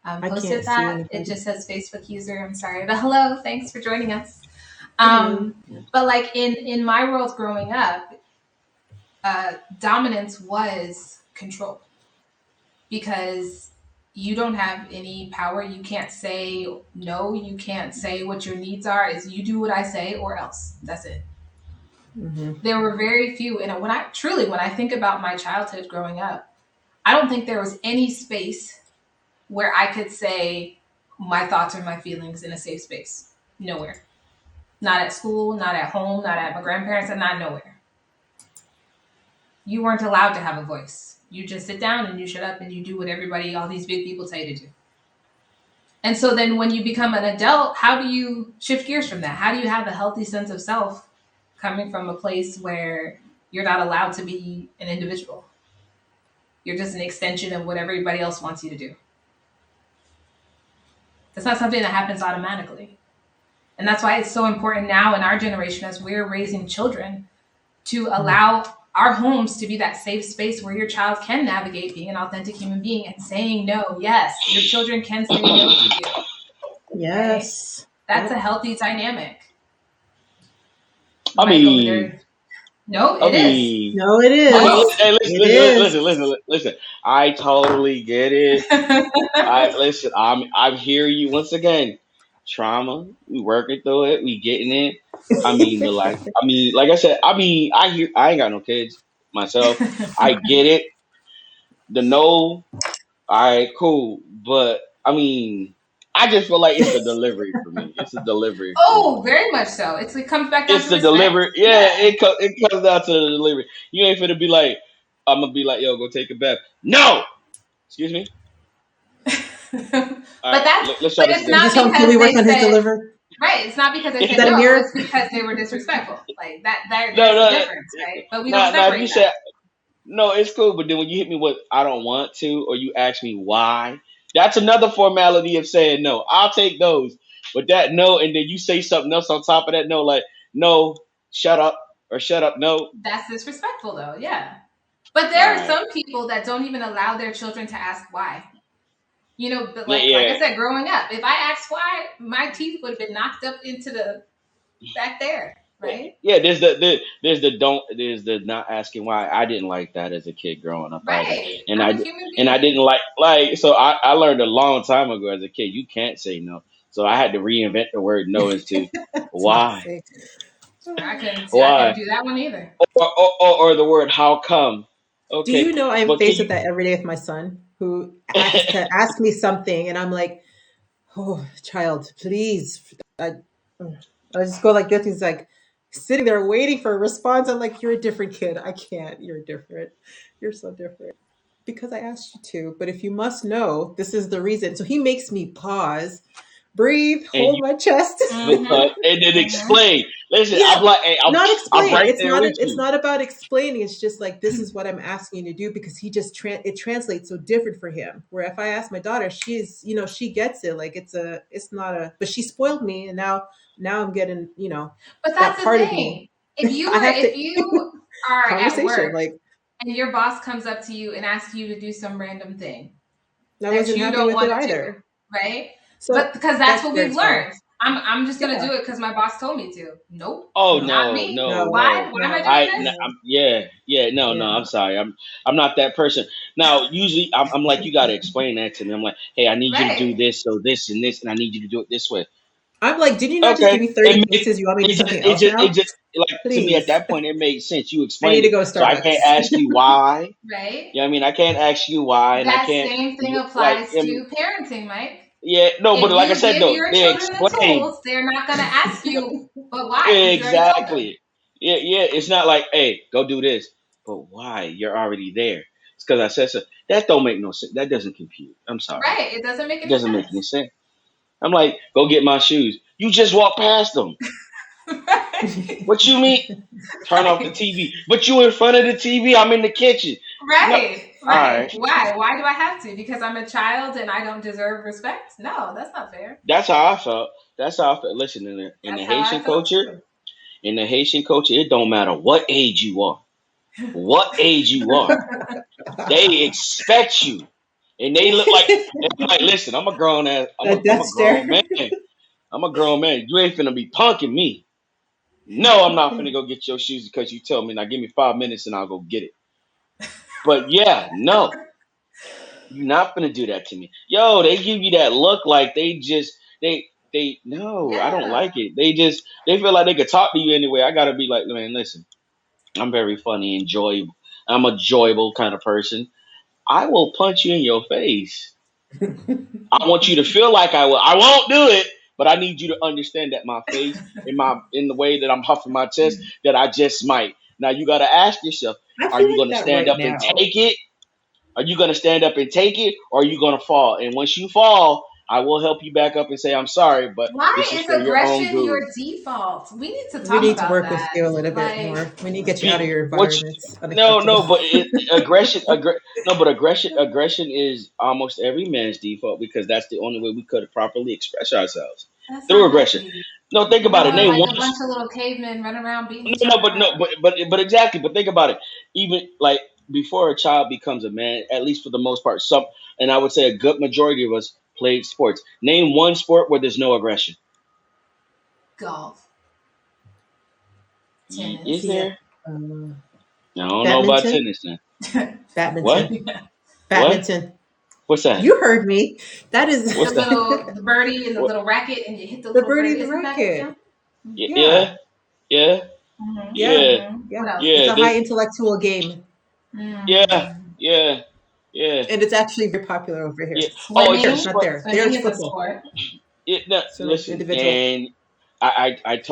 I can't
posted
see
that. It
anybody.
just says Facebook user. I'm sorry. But hello, thanks for joining us.
Hello.
But like in my world growing up, dominance was control, because you don't have any power. You can't say no. You can't say what your needs are. Is you do what I say or else. That's it.
Hmm.
There were very few. And when I think about my childhood growing up, I don't think there was any space where I could say my thoughts or my feelings in a safe space. Nowhere. Not at school, not at home, not at my grandparents, and not nowhere. You weren't allowed to have a voice. You just sit down and you shut up and you do what all these big people tell you to do. And so then when you become an adult, how do you shift gears from that? How do you have a healthy sense of self coming from a place where you're not allowed to be an individual? You're just an extension of what everybody else wants you to do. That's not something that happens automatically. And that's why it's so important now in our generation as we're raising children to allow our homes to be that safe space where your child can navigate being an authentic human being and saying no. Yes, your children can say no to you. Right?
Yes.
That's a healthy dynamic.
I
Mike over
mean,
there. No,
I
it is.
mean,
No, it is.
hey, listen,
It is.
listen. I totally get it. I hear you once again. Trauma, we working through it, we getting it. Like I said, I ain't got no kids myself. I get it. The no, all right, cool. But I just feel like it's the delivery for me. It's the delivery for me.
Oh, very much so. It comes back down
It's
to
the
respect.
delivery. Yeah, it comes down to the delivery. You ain't finna be like, I'm gonna be like, yo, go take a bath. No, excuse me. All right, let's try
But
this
it's
again.
You
not
just help Julie
because
work
they
on his
said
delivery.
right. It's not because they
Is
said
that a
no.
mirror?
It's because they were disrespectful. Like that. There's
No,
a
no,
difference, right? But we don't
nah. If you
separate
said
that.
no, it's cool. But then when you hit me with I don't want to, or you ask me why, that's another formality of saying no. I'll take those. But that no, and then you say something else on top of that no, like no, shut up or shut up, no.
That's disrespectful, though. Yeah. But
All
there are
right.
some people that don't even allow their children to ask why. You know, but
Yeah,
like
yeah,
I said, growing up, if I asked why, my teeth would have been knocked up into the back there, right?
yeah. There's the not asking why. I didn't like that as a kid growing up either,
Right.
and
I'm
I
a human
and I didn't
being.
like so I learned a long time ago as a kid you can't say no. So I had to reinvent the word no as to
It's not the
why,
same.
I couldn't
why,
do that one either.
or the word how come.
Do
Okay,
you know I'm
but can
faced
you?
with that every day with my son who asks to ask me something, and I'm like, "Oh, child, please." I just go like this. He's like sitting there waiting for a response. I'm like, "You're a different kid. I can't. You're different. You're so different." Because I asked you to. But if you must know, this is the reason. So he makes me pause, breathe,
and
hold my chest.
Mm-hmm.
and then
Mm-hmm.
explain. Listen,
Yeah,
I'm like, hey,
not
I'm
explain.
right
It's
there
not.
with
It's
you.
not about explaining. It's just like this is what I'm asking you to do because he just it translates so different for him. Where if I ask my daughter, she's she gets it. Like it's not a. But she spoiled me, and now I'm getting
But
that
that's the
part of me.
thing. If you
I
were,
have to
if you are at
conversation.
work
Like
and your boss comes up to you and asks you to do some random thing
I
that
wasn't
you
happy
don't
with it
want to do,
either.
right?
So
But because that's
that's
what
where
we've
it's hard.
learned. I'm just gonna
Yeah.
do it because my boss told me to. Nope,
Oh
not
no,
me.
no,
No.
no.
Why am I
No.
doing
No.
Yeah, no, no.
Yeah.
I'm sorry. I'm not that person. Now, usually, I'm like, you got to explain that to me. I'm like, hey, I need
this?
you to do
Right.
this, so this and this, and I need you to do it this way.
I'm like, did you not just
Okay,
give me 30 choices? You want me to do something else
it
now?
just like to me at
Please.
that point it made sense. You
I need
explained
to
it,
go to
so I can't
Starbucks.
ask you why.
Right.
You know what I mean? I can't ask you why, and I
That
can't
same thing
like.
applies to parenting, Mike.
Yeah, no, but
If
like I
you
said
give
though,
your
they
children the
explain.
tools, they're not gonna ask you, but why? Because you already told them.
Exactly. Yeah, yeah. It's not like, hey, go do this. But why? You're already there. It's because I said so. That don't make no sense. That doesn't compute. I'm sorry.
Right. It doesn't make
It
any
doesn't make any
sense.
sense. I'm like, go get my shoes. You just walk past them. What you mean? Turn off the
Right.
TV. But you in front of the TV. I'm in the kitchen. No.
Right.
All
Right.
right.
Why? Why do I have to? Because I'm a child and I don't deserve respect? No, that's not fair.
That's how I felt. That's how I felt. Listen, in
That's
the
how I
Haitian
felt
culture,
too.
it don't matter what age you are. What age you are. They expect you. And they look like, and I'm like, listen,
The
I'm
death
a
stare.
grown man. I'm a grown man. You ain't finna be punking me. No, I'm not finna go get your shoes because you tell me. Now give me 5 minutes and I'll go get it. But yeah, no, you're not finna do that to me. Yo, they give you that look like no, I don't
Yeah.
like it. They feel like they could talk to you anyway. I gotta be like, man, listen, I'm very funny, enjoyable. I'm a enjoyable kind of person. I will punch you in your face. I want you to feel like I will. I won't do it, but I need you to understand that my face, in the way that I'm huffing my chest, that I just might. Now you got to ask yourself:
I
Are
feel
you
like
going to
that
stand
right
up and
now.
take it? Are you going to stand up and take it, or are you going to fall? And once you fall, I will help you back up and say I'm sorry, but
Why
this is
is
for your own
aggression your
good.
default? We need to
We
talk
need to
about
work with
that.
you a little bit
Like,
more. We need to get you out of your
Which
environments.
no,
Unacceptable.
no, but no, but aggression is almost every man's default because that's the only way we could properly express ourselves
that's
through
not
aggression.
healthy.
No, think
We're
about it.
gonna look
Name
like
one.
a bunch of little cavemen running around beating
No,
each
no,
other
but no,
up.
but exactly. But think about it. Even like before a child becomes a man, at least for the most part, some, and I would say a good majority of us played sports. Name one sport where there's no aggression.
Golf,
Is
tennis.
See it.
there?
Uh,
I don't know about
badminton.
tennis then. What?
Badminton.
Yeah.
What?
Badminton.
What's that?
You heard me. That is
The
What's that?
little the birdie and the
What?
little racket, and you hit the
the
little
birdie
bird.
the
Isn't that it?
racket.
Yeah.
Yeah.
Yeah, yeah,
Yeah.
yeah,
Mm-hmm.
Yeah.
What else?
It's
yeah.
a high intellectual game.
Yeah,
Mm.
yeah, yeah,
And it's actually very popular over
yeah.
here.
Oh, it's
Here,
a
Swimming.
not
sport.
there. There
Swimming
it's
is a
football.
sport.
No,
So
listen,
individual.
and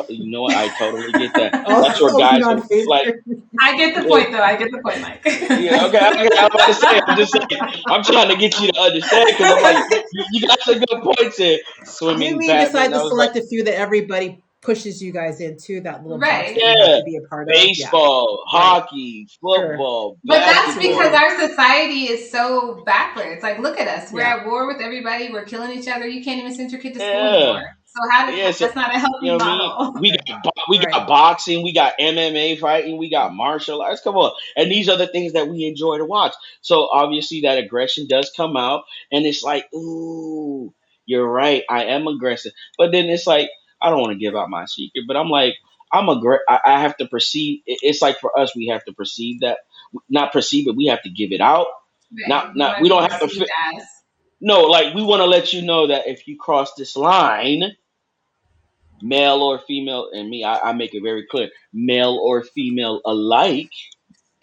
you know what? I totally get that. That's where
Also
guys are like,
non-favorite.
I get the
yeah,
point, though. I get the point, Mike.
yeah, okay. I'm about to say, I'm just saying, I'm trying to get you to understand because I'm like, you got some good points here.
You
Swimming,
mean decide
badminton.
the
I was like,
selective few that everybody pushes you guys into, that little box that
Right.
you have
yeah,
to be a part of? Yeah.
baseball,
Right.
hockey,
Sure.
football,
But that's because
basketball.
Absolutely.
our society is so backwards. Like, look at us. We're
Yeah.
at war with everybody. We're killing each other. You can't even send your kid to school
Yeah.
anymore. So how
Yeah,
did
so
that's not a
you
healthy
know what I mean.
model?
We
Right.
got boxing, we got MMA fighting, we got martial arts. Come on, and these are the things that we enjoy to watch. So obviously that aggression does come out, and it's like, ooh, you're right, I am aggressive. But then it's like I don't want to give out my secret, but I'm like I have to perceive. It's like for us, we have to perceive that, not perceive it. We have to give it out.
Right. You
Not
want
we
to be
don't have to.
perceived as.
No, like we want to let you know that if you cross this line, male or female, and me, I make it very clear, male or female alike,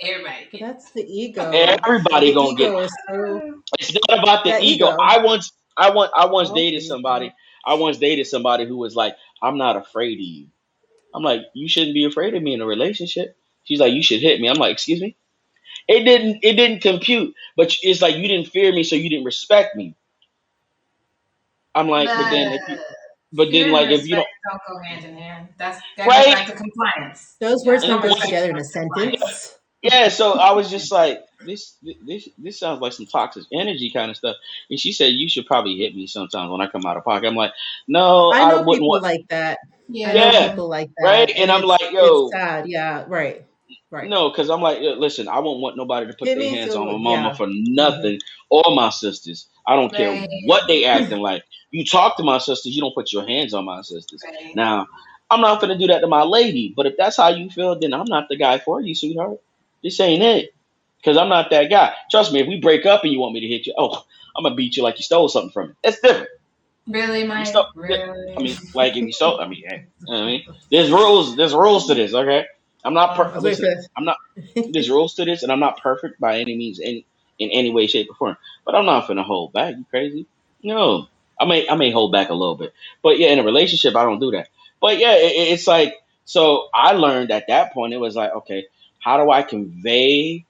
Everybody
But
get
that's the ego. And
everybody
the
gonna get.
ego is so
It's not about the
that
ego.
ego.
I once
Oh,
dated
the ego.
somebody. I once dated somebody who was like, "I'm not afraid of you." I'm like, "You shouldn't be afraid of me in a relationship." She's like, "You should hit me." I'm like, "Excuse me." It didn't compute, but it's like you didn't fear me, so you didn't respect me. I'm like, but then if you,
the
but then
fear and
like if you
respect
don't,
don't go hand in hand. That goes
right?
back to compliance.
Those
Yeah,
words
And
don't
I'm
go
like,
respect
together in a
becomes compliance.
sentence.
yeah, so I was just like, this sounds like some toxic energy kind of stuff. And she said, you should probably hit me sometimes when I come out of pocket. I'm like, no,
I
I
know
wouldn't
people
want.
like that. I know
Yeah,
Yeah.
people like
right.
that.
And
And
I'm like,
it's
yo,
sad. Yeah, right. Right.
no, because I'm like, listen, I won't want nobody to put
Hit
their
me
hands on my
until
mama
yeah.
for
Hmm.
nothing, or my sisters. I don't care
Right.
what they acting like. You talk to my sisters, you don't put your hands on my sisters.
Right.
Now, I'm not gonna do that to my lady, but if that's how you feel, then I'm not the guy for you, sweetheart. This ain't it. Because I'm not that guy. Trust me, if we break up and you want me to hit you, oh, I'm gonna beat you like you stole something from me. That's different.
Really,
You stole.
Mike?
I
Really?
mean, like if you stole. I mean, hey, you know what I mean, there's rules. There's rules to this. Okay, I'm not.
I was waiting
Listen,
for
I'm not.
this.
There's rules to this, and I'm not perfect by any means, in any way, shape, or form. But I'm not gonna hold back. You crazy? No, I may hold back a little bit, but yeah, in a relationship, I don't do that. But yeah, it's like so. I learned at that point. It was like, okay, how do I convey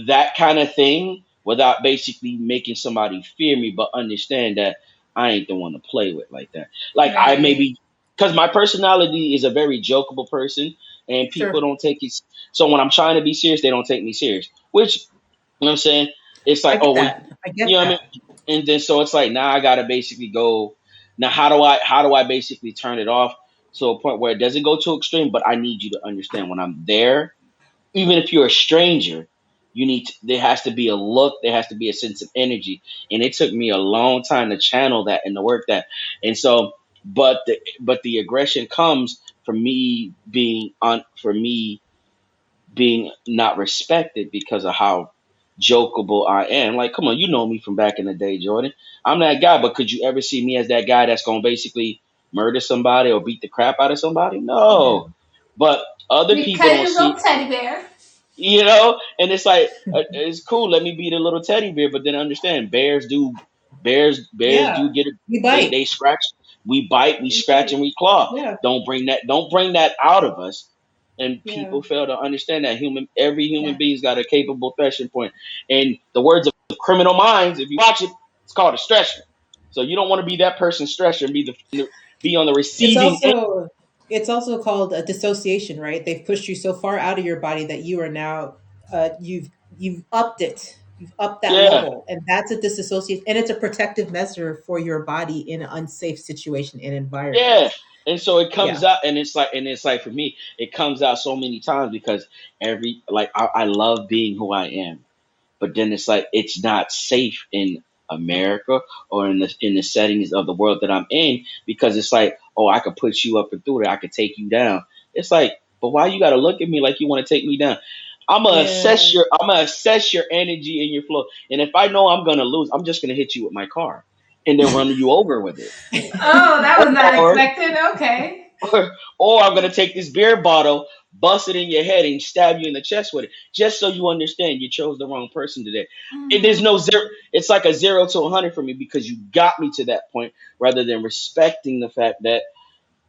that kind of thing without basically making somebody fear me, but understand that I ain't the one to play with like that. Like I
Right.
maybe because my personality is a very jokeable person, and people
Sure.
don't take it. So when I'm trying to be serious, they don't take me serious. Which you know what I'm saying? It's
I
like,
get
oh well,
that. I get
you know what I mean?
that.
And then so it's like now I gotta basically go. Now how do I basically turn it off to a point where it doesn't go too extreme, but I need you to understand when I'm there, even if you're a stranger, there has to be a look, there has to be a sense of energy. And it took me a long time to channel that and to work that. And so but the aggression comes from me being not respected because of how jokeable I am. Like, come on, you know me from back in the day, Jordan. I'm that guy, but could you ever see me as that guy that's gonna basically murder somebody or beat the crap out of somebody?
Yeah.
No. But other people
Because
don't
you little
see,
teddy bear.
and it's like it's cool, let me be the little teddy bear, but then understand bears
Yeah.
do get it.
We
They
bite.
scratch, we bite, we
We
scratch,
bite.
and we claw.
Yeah.
Don't bring that out of us. And
Yeah.
people fail to understand that every human
Yeah.
being's got a capable threshing point. And the words of Criminal Minds, if you watch it, It's called a stressor. So you don't want to be that person stressor and be on the
It's
receiving end.
also it's also called a dissociation, right? They've pushed you so far out of your body that you are now you've upped it. You've upped that
Yeah,
level, and that's a disassociation, and it's a protective measure for your body in an unsafe situation and
yeah.
environment.
And so it
Yeah,
comes out, and it's like for me, it comes out so many times because I love being who I am, but then it's like it's not safe in America or in the settings of the world that I'm in because it's like, oh, I could put you up and through it, I could take you down. It's like, but why you got to look at me like you want to take me down?
yeah.
I'm gonna assess your energy and your flow, and if I know I'm gonna lose, I'm just gonna hit you with my car and then run you over with it,
Oh, that was not
or
expected. Okay.
or I'm gonna take this beer bottle, bust it in your head, and stab you in the chest with it, just so you understand you chose the wrong person today. There's
Mm.
no zero. It's like a 0 to 100 for me because you got me to that point, rather than respecting the fact that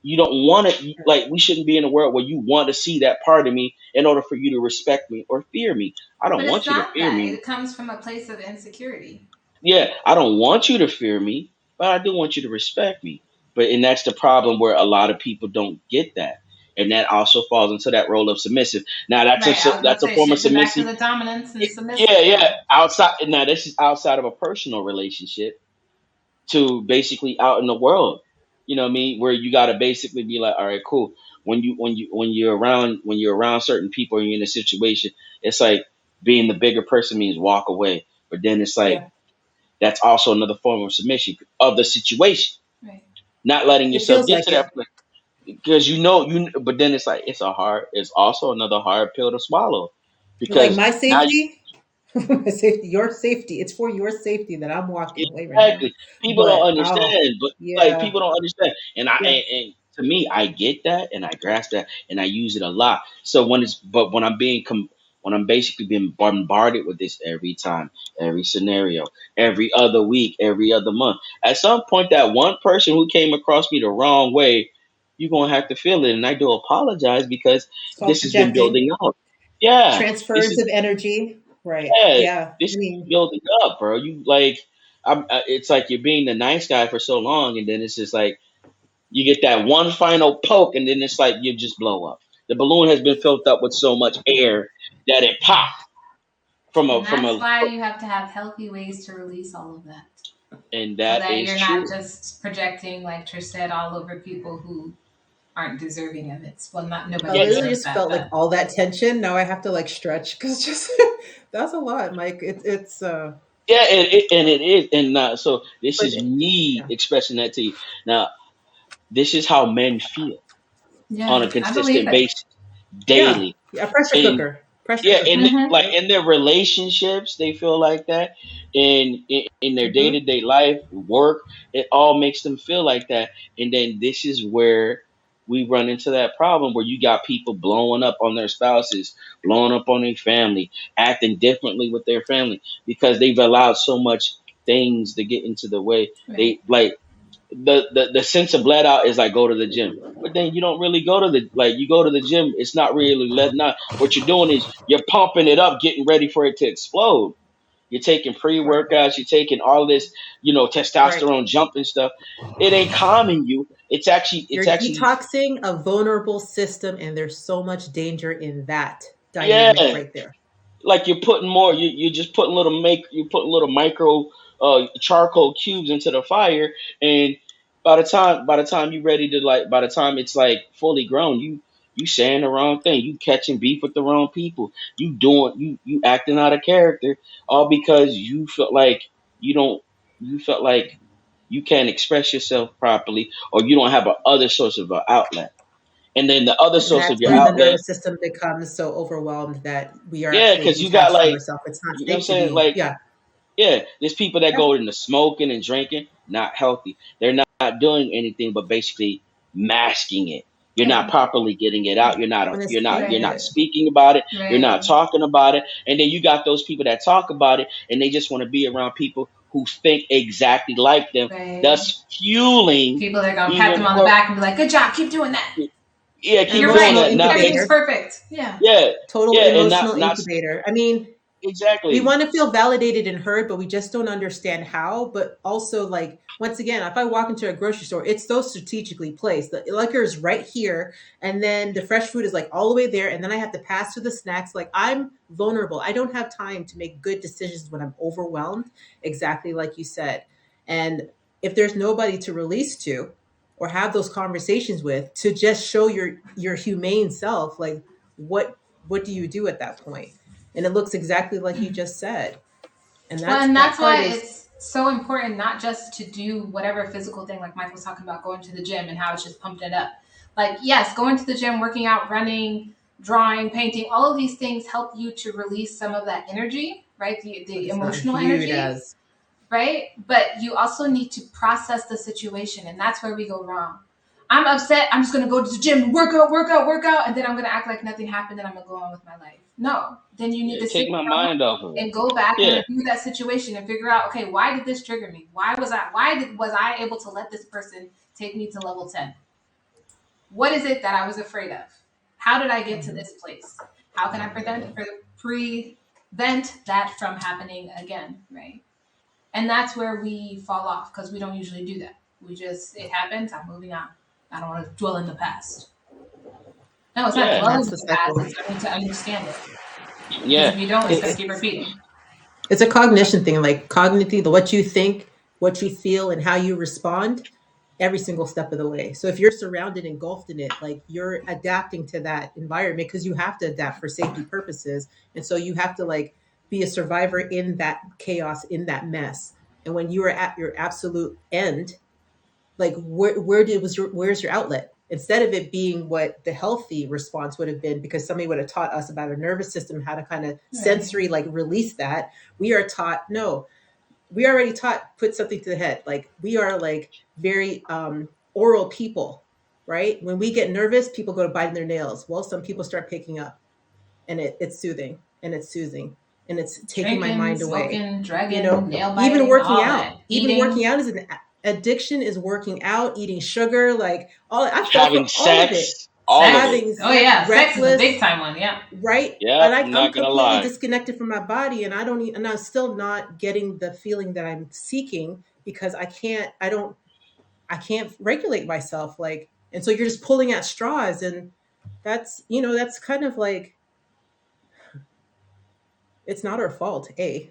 you don't want to. Like we shouldn't be in a world where you want to see that part of me in order for you to respect me or fear me. I don't
But it's
want you to
not
fear
that.
me.
It comes from a place of insecurity.
Yeah, I don't want you to fear me, but I do want you to respect me. And that's the problem where a lot of people don't get that, and that also falls into that role of submissive. Now
Right. I was about to
that's a
say
form of
shifting back to
submissive.
the dominance and
Yeah,
submissive.
yeah.
Yeah.
Outside now, this is outside of a personal relationship to basically out in the world. You know what I mean? Where you got to basically be like, all right, cool. When you're around certain people and you're in a situation, it's like being the bigger person means walk away. But then it's like
Yeah,
that's also another form of submission of the situation,
Right.
not letting
it
yourself
feels
get
like
to
it.
that point because But then it's like it's also another hard pill to swallow
Like
because
my
now
safety, my safety, your safety. It's for your safety that I'm walking away right now.
exactly. People don't
But I'll,
understand, but like
yeah,
people don't understand,
yeah.
and to me, I get that and I grasp that and I use it a lot. So when I'm when I'm basically being bombarded with this every time, every scenario, every other week, every other month, at some point, that one person who came across me the wrong way, you're gonna have to feel it, and I do apologize because
It's called
this has been
projecting.
building up. Yeah, this
Transference
is
of energy. Right.
yeah,
Yeah.
this
I
is
mean,
building up, bro. It's like you're being the nice guy for so long, and then it's just like you get that one final poke, and then it's like you just blow up. The balloon has been filled up with so much air that it popped
And
from
that's
a,
why you have to have healthy ways to release all of that.
and
So
that
that
is
you're not
true.
just projecting, like Trish said, all over people who aren't deserving of it. Well, not
I
nobody
Yeah,
literally
deserves
just
that,
felt like
but
all that tension. Now I have to like stretch because just that's a lot, Mike. It's
yeah, and it is, and so this
but
is me
yeah,
expressing that to you. Now, this is how men feel on
yeah,
a
I believe
consistent
it.
basis,
yeah,
daily.
yeah. Pressure
And
cooker, pressure
yeah,
cooker.
Mm-hmm.
like
Yep.
in their relationships, they feel like that. In their day
Hmm.
to day life, work, it all makes them feel like that. And then this is where we run into that problem where you got people blowing up on their spouses, blowing up on their family, acting differently with their family because they've allowed so much things to get into the way.
Right.
They like the sense of let out is like go to the gym, but then you don't really go to the like you go to the gym. It's not really letting out. What you're doing is you're pumping it up, getting ready for it to explode. You're taking pre
Right.
workouts. You're taking all this,
Right.
testosterone jumping stuff. It ain't calming you. It's
You're
actually,
detoxing a vulnerable system, and there's so much danger in that dynamic
yeah.
right there.
Like you're putting more. You're just putting you're putting little micro charcoal cubes into the fire, and by the time you're ready to by the time it's like fully grown, you saying the wrong thing, you catching beef with the wrong people, you acting out of character, all because you don't you felt like you can't express yourself properly, or you don't have a other source of an outlet, and then the other
And
source of
that's
your
where the
outlet.
nervous system becomes so overwhelmed that we are
Yeah,
actually
because you got
detached from
like,
ourselves. It's not
you know what I'm
safe to
saying?
be.
Like,
Yeah.
yeah, there's people that
Yeah.
go into smoking and drinking, not healthy. They're not doing anything but basically masking it. You're not
Right.
properly getting it out.
When it's
You're
Right.
not
secret.
speaking about it. You're
Right.
not talking about it. And then you got those people that talk about it and they just want to be around people who think exactly like them,
Right.
thus fueling
People that are gonna pat
even
them on the
more.
back and be like, "Good job, keep doing that.
Yeah, keep
You're
doing
Emotional
right.
that. Now they,
Everything's
incubator.
perfect." Yeah.
yeah,
Total
yeah, and
emotional incubator. I mean, We
exactly.
want to feel validated and heard, but we just don't understand how. But also, like, once again, if I walk into a grocery store, it's so strategically placed. The liquor is right here, and then the fresh food is like all the way there, and then I have to pass through the snacks. Like, I'm vulnerable. I don't have time to make good decisions when I'm overwhelmed, exactly like you said. And if there's nobody to release to or have those conversations with to just show your humane self, like, what what do you do at that point? And it looks exactly like you just said. And
Well,
that's
and
that
that's
part
why
is
it's so important not just to do whatever physical thing, like Mike was talking about, going to the gym and how it's just pumping it up. Like, yes, going to the gym, working out, running, drawing, painting, all of these things help you to release some of that energy, right?
but
The
it's not
emotional
viewed
energy,
as
right? But you also need to process the situation, and that's where we go wrong. I'm upset. I'm just gonna go to the gym, work out, work out, work out, and then I'm gonna act like nothing happened, and I'm gonna go on with my life. No, then you need
Yeah,
to sit
take my
down
mind off of it.
and go back and
Yeah,
review that situation and figure out, okay, why did this trigger me? Was I able to let this person take me to level 10? What is it that I was afraid of? How did I get to
Mhm.
this place? How can I prevent that from happening again, right? And that's where we fall off because we don't usually do that. It happens, I'm moving on. I don't want to dwell in the past. No, it's not
yeah,
And
dwelling
that's
in
the
the past,
cycle.
it's I need to understand it. Because if
yeah.
you don't, it's
It,
going to
it,
keep repeating.
it's a cognition thing, like cognitive, what you think, what you feel, and how you respond every single step of the way. So if you're surrounded, engulfed in it, like you're adapting to that environment because you have to adapt for safety purposes. And so you have to like be a survivor in that chaos, in that mess. And when you are at your absolute end, like where's your outlet, instead of it being what the healthy response would have been, because somebody would have taught us about our nervous system, how to kind of
Right.
sensory like release that. We are taught, no, we already taught put something to the head, like we are like very oral people, right? When we get nervous, people go to biting their nails. Well, some people start picking up, and it's soothing, and it's soothing, and it's taking my
Drinking,
mind away.
smoking,
You
drugging,
know,
nail
even
biting,
working
all
out,
that.
even
Eating.
working out is an addiction, is working out, eating sugar, like all, I fell
Having
for all of it.
sex, all of
Sex.
it.
Having
Oh
sex,
yeah, sex is a big
reckless,
time one. Yeah.
right?
Yep,
And
I'm
I'm
not gonna
completely
lie.
disconnected from my body, and and I'm still not getting the feeling that I'm seeking because I can't regulate myself, like, and so you're just pulling at straws. And that's, that's kind of like, it's not our fault, A.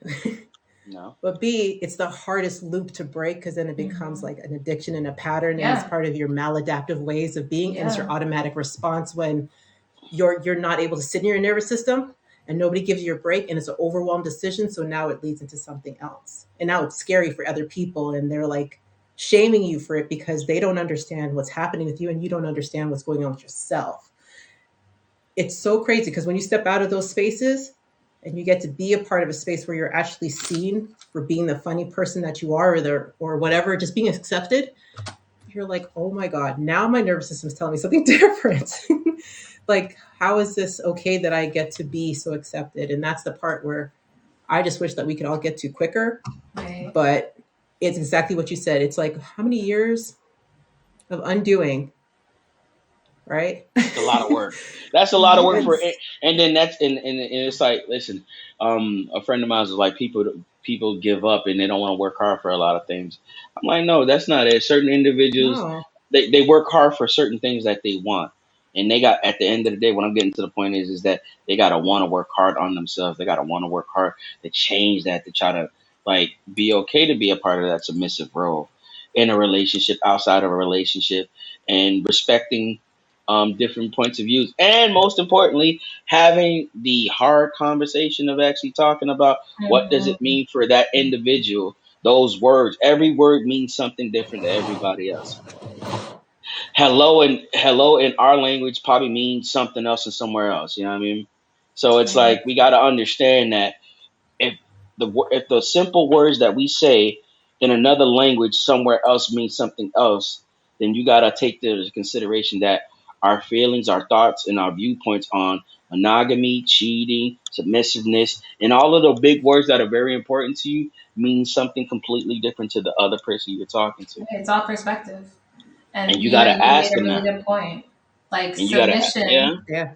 No.
But B, it's the hardest loop to break because then it becomes
Hmm.
like an addiction and a pattern, and it's
Yeah.
part of your maladaptive ways of being, and it's your
Yeah.
automatic response when you're not able to sit in your nervous system, and nobody gives you a break, and it's an overwhelmed decision. So now it leads into something else, and now it's scary for other people, and they're like shaming you for it because they don't understand what's happening with you, and you don't understand what's going on with yourself. It's so crazy because when you step out of those spaces and you get to be a part of a space where you're actually seen for being the funny person that you are, or whatever, just being accepted, you're like, oh my God, now my nervous system's telling me something different. Like, how is this okay that I get to be so accepted? And that's the part where I just wish that we could all get to quicker.
Right.
But it's exactly what you said. It's like, how many years of undoing, right?
It's a lot of work. That's a lot of work for
Hmm.
it.
It's
And then and it's like, listen, a friend of mine was like, people give up and they don't want to work hard for a lot of things. I'm like, no, that's not it. Certain individuals,
no.
they work hard for certain things that they want. And they got, at the end of the day, what I'm getting to the point is that they gotta want to work hard on themselves. They gotta want to work hard to change that, to try to like be okay to be a part of that submissive role in a relationship, outside of a relationship, and respecting different points of views, and most importantly, having the hard conversation of actually talking about what does it
Hmm.
mean for that individual. Those words, every word means something different to everybody else. Hello in our language probably means something else in somewhere else. You know what I mean? So it's
Right.
like we got to understand that if if the simple words that we say in another language somewhere else means something else, then you got to take into consideration that our feelings, our thoughts, and our viewpoints on monogamy, cheating, submissiveness, and all of the big words that are very important to you mean something completely different to the other person you're talking to.
It's all perspective.
And
And
you got to
you made
ask
a
them
really
that.
good point. Like
And you got to, yeah,
submission,
Yeah.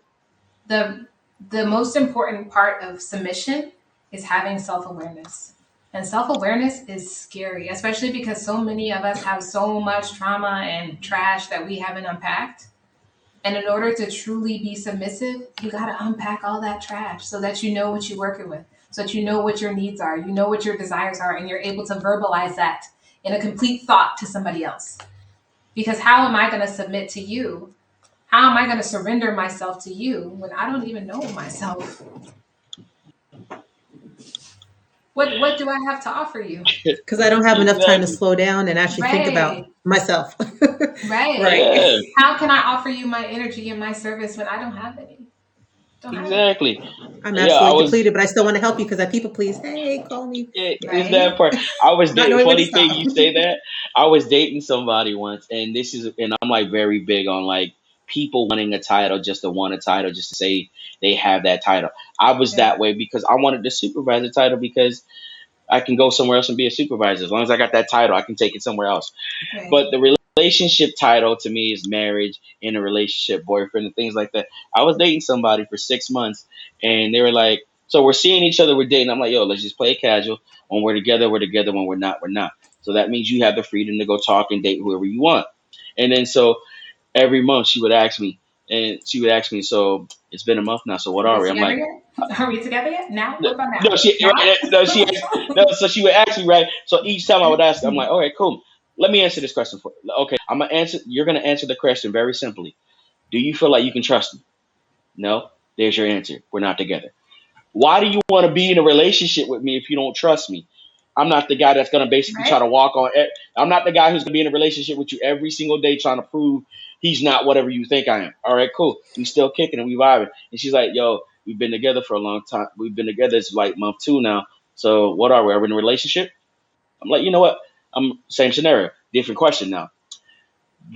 the most important part of submission is having self awareness. And self awareness is scary, especially because so many of us have so much trauma and trash that we haven't unpacked. And in order to truly be submissive, you got to unpack all that trash so that you know what you're working with, so that you know what your needs are, you know what your desires are, and you're able to verbalize that in a complete thought to somebody else. Because how am I going to submit to you? How am I going to surrender myself to you when I don't even know myself? What do I have to offer you?
Because I don't have enough time to
Exactly.
slow down and actually think about
Right,
myself.
right.
Right.
Yeah,
How can I offer you my energy and my service when I don't have any? Don't have any.
exactly.
I'm
Yeah, I
absolutely
was.
depleted, but I still want to help you because I people please. Hey, call me.
Yeah, it's
Yeah.
Right?
that part. I was
Not
dating.
knowing when to
Funny thing
stop.
you say that. I was dating somebody once, and I'm like very big on like people wanting a title just to want a title, just to say they have that title. I was
Yeah.
that way because I wanted the supervisor title because I can go somewhere else and be a supervisor. As long as I got that title, I can take it somewhere else.
Right.
But the relationship title to me is marriage, in a relationship, boyfriend, and things like that. I was dating somebody for 6 months, and they were like, "So we're seeing each other, we're dating." I'm like, "Yo, let's just play it casual. When we're together, we're together. When we're not, we're not." So that means you have the freedom to go talk and date whoever you want. And then so every month she would ask me, "So it's been a month now. So what
Are
are
we
we?" I'm
together
like,
yet? Are we together yet? Now?
no,
What about
no,
now?
she
Now?
right, no, she no. So she would ask me, right. So each time I would ask, I'm like, all right, cool. Let me answer this question for. Okay, I'm gonna answer. You're gonna answer the question very simply. Do you feel like you can trust me? No. There's your answer. We're not together. Why do you want to be in a relationship with me if you don't trust me? I'm not the guy that's gonna basically try
Right?
to walk on. I'm not the guy who's gonna be in a relationship with you every single day trying to prove he's not whatever you think I am. All right, cool. We still kicking and we vibing. And she's like, "Yo, we've been together for a long time. We've been together. It's like month 2 now. So what are we? Are we in a relationship?" I'm like, you know what? Same scenario, different question now.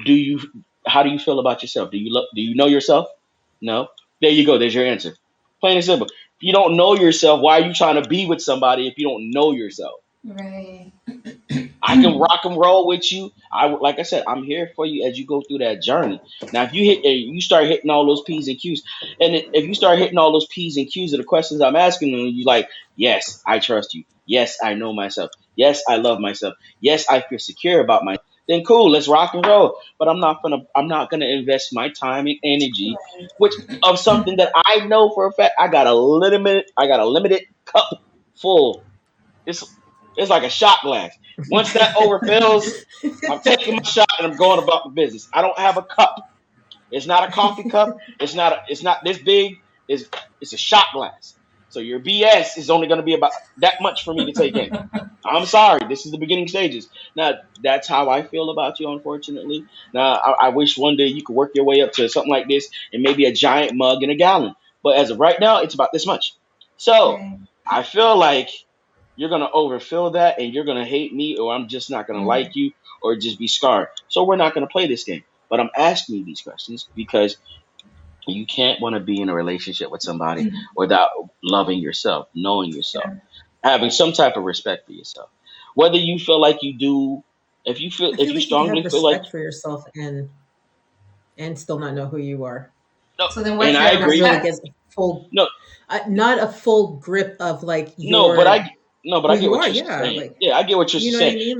Do you? How do you feel about yourself? Do you know yourself? No. There you go. There's your answer. Plain and simple. If you don't know yourself, why are you trying to be with somebody if you don't know yourself?
Right.
I can rock and roll with you. Like I said, I'm here for you as you go through that journey. Now, if you start hitting all those P's and Q's, and if you start hitting all those P's and Q's of the questions I'm asking you, you like, yes, I trust you. Yes, I know myself. Yes, I love myself. Yes, I feel secure about myself. Then cool, let's rock and roll. But I'm not gonna invest my time and energy, which of something that I know for a fact I got a limited cup full. It's like a shot glass. Once that overfills, I'm taking my shot and I'm going about the business. I don't have a cup. It's not a coffee cup. It's not this big. It's a shot glass. So your BS is only going to be about that much for me to take in. I'm sorry. This is the beginning stages. Now that's how I feel about you. Unfortunately, now I wish one day you could work your way up to something like this and maybe a giant mug and a gallon. But as of right now, it's about this much. So
Right.
I feel like you're gonna overfill that and you're gonna hate me or I'm just not gonna like
Mm.
you or just be scarred. So we're not gonna play this game. But I'm asking you these questions because you can't want to be in a relationship with somebody without loving yourself, knowing yourself,
Yeah.
having some type of respect for yourself. Whether you feel like you do,
I
if
feel
you
like you can have
strongly feel like
respect for yourself and still not know who you are.
no,
So then
and
what's
I
your
Not
agree.
really get
respect?
full,
No,
not a full grip of like
no, but
your
I no, but
who
I get
you
what
are.
you're
Yeah,
saying.
like
Yeah, I get what you're
you know what I
saying.
mean.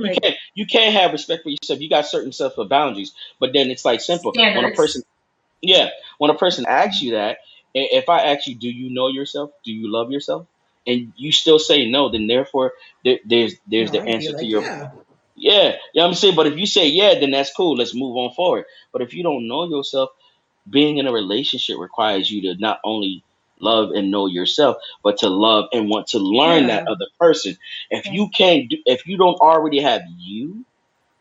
You
Like
can't have respect for yourself. You got certain self boundaries, but then it's like simple. When a
Standards.
person Yeah, when a person asks you that, if I ask you, do you know yourself? Do you love yourself? And you still say no, then therefore there's
no,
the
I'd be
answer to
like,
your
yeah,
yeah. You know what I'm saying? But if you say yeah, then that's cool. Let's move on forward. But if you don't know yourself, being in a relationship requires you to not only love and know yourself, but to love and want to learn that
yeah.
other person.
Right.
If you don't already have you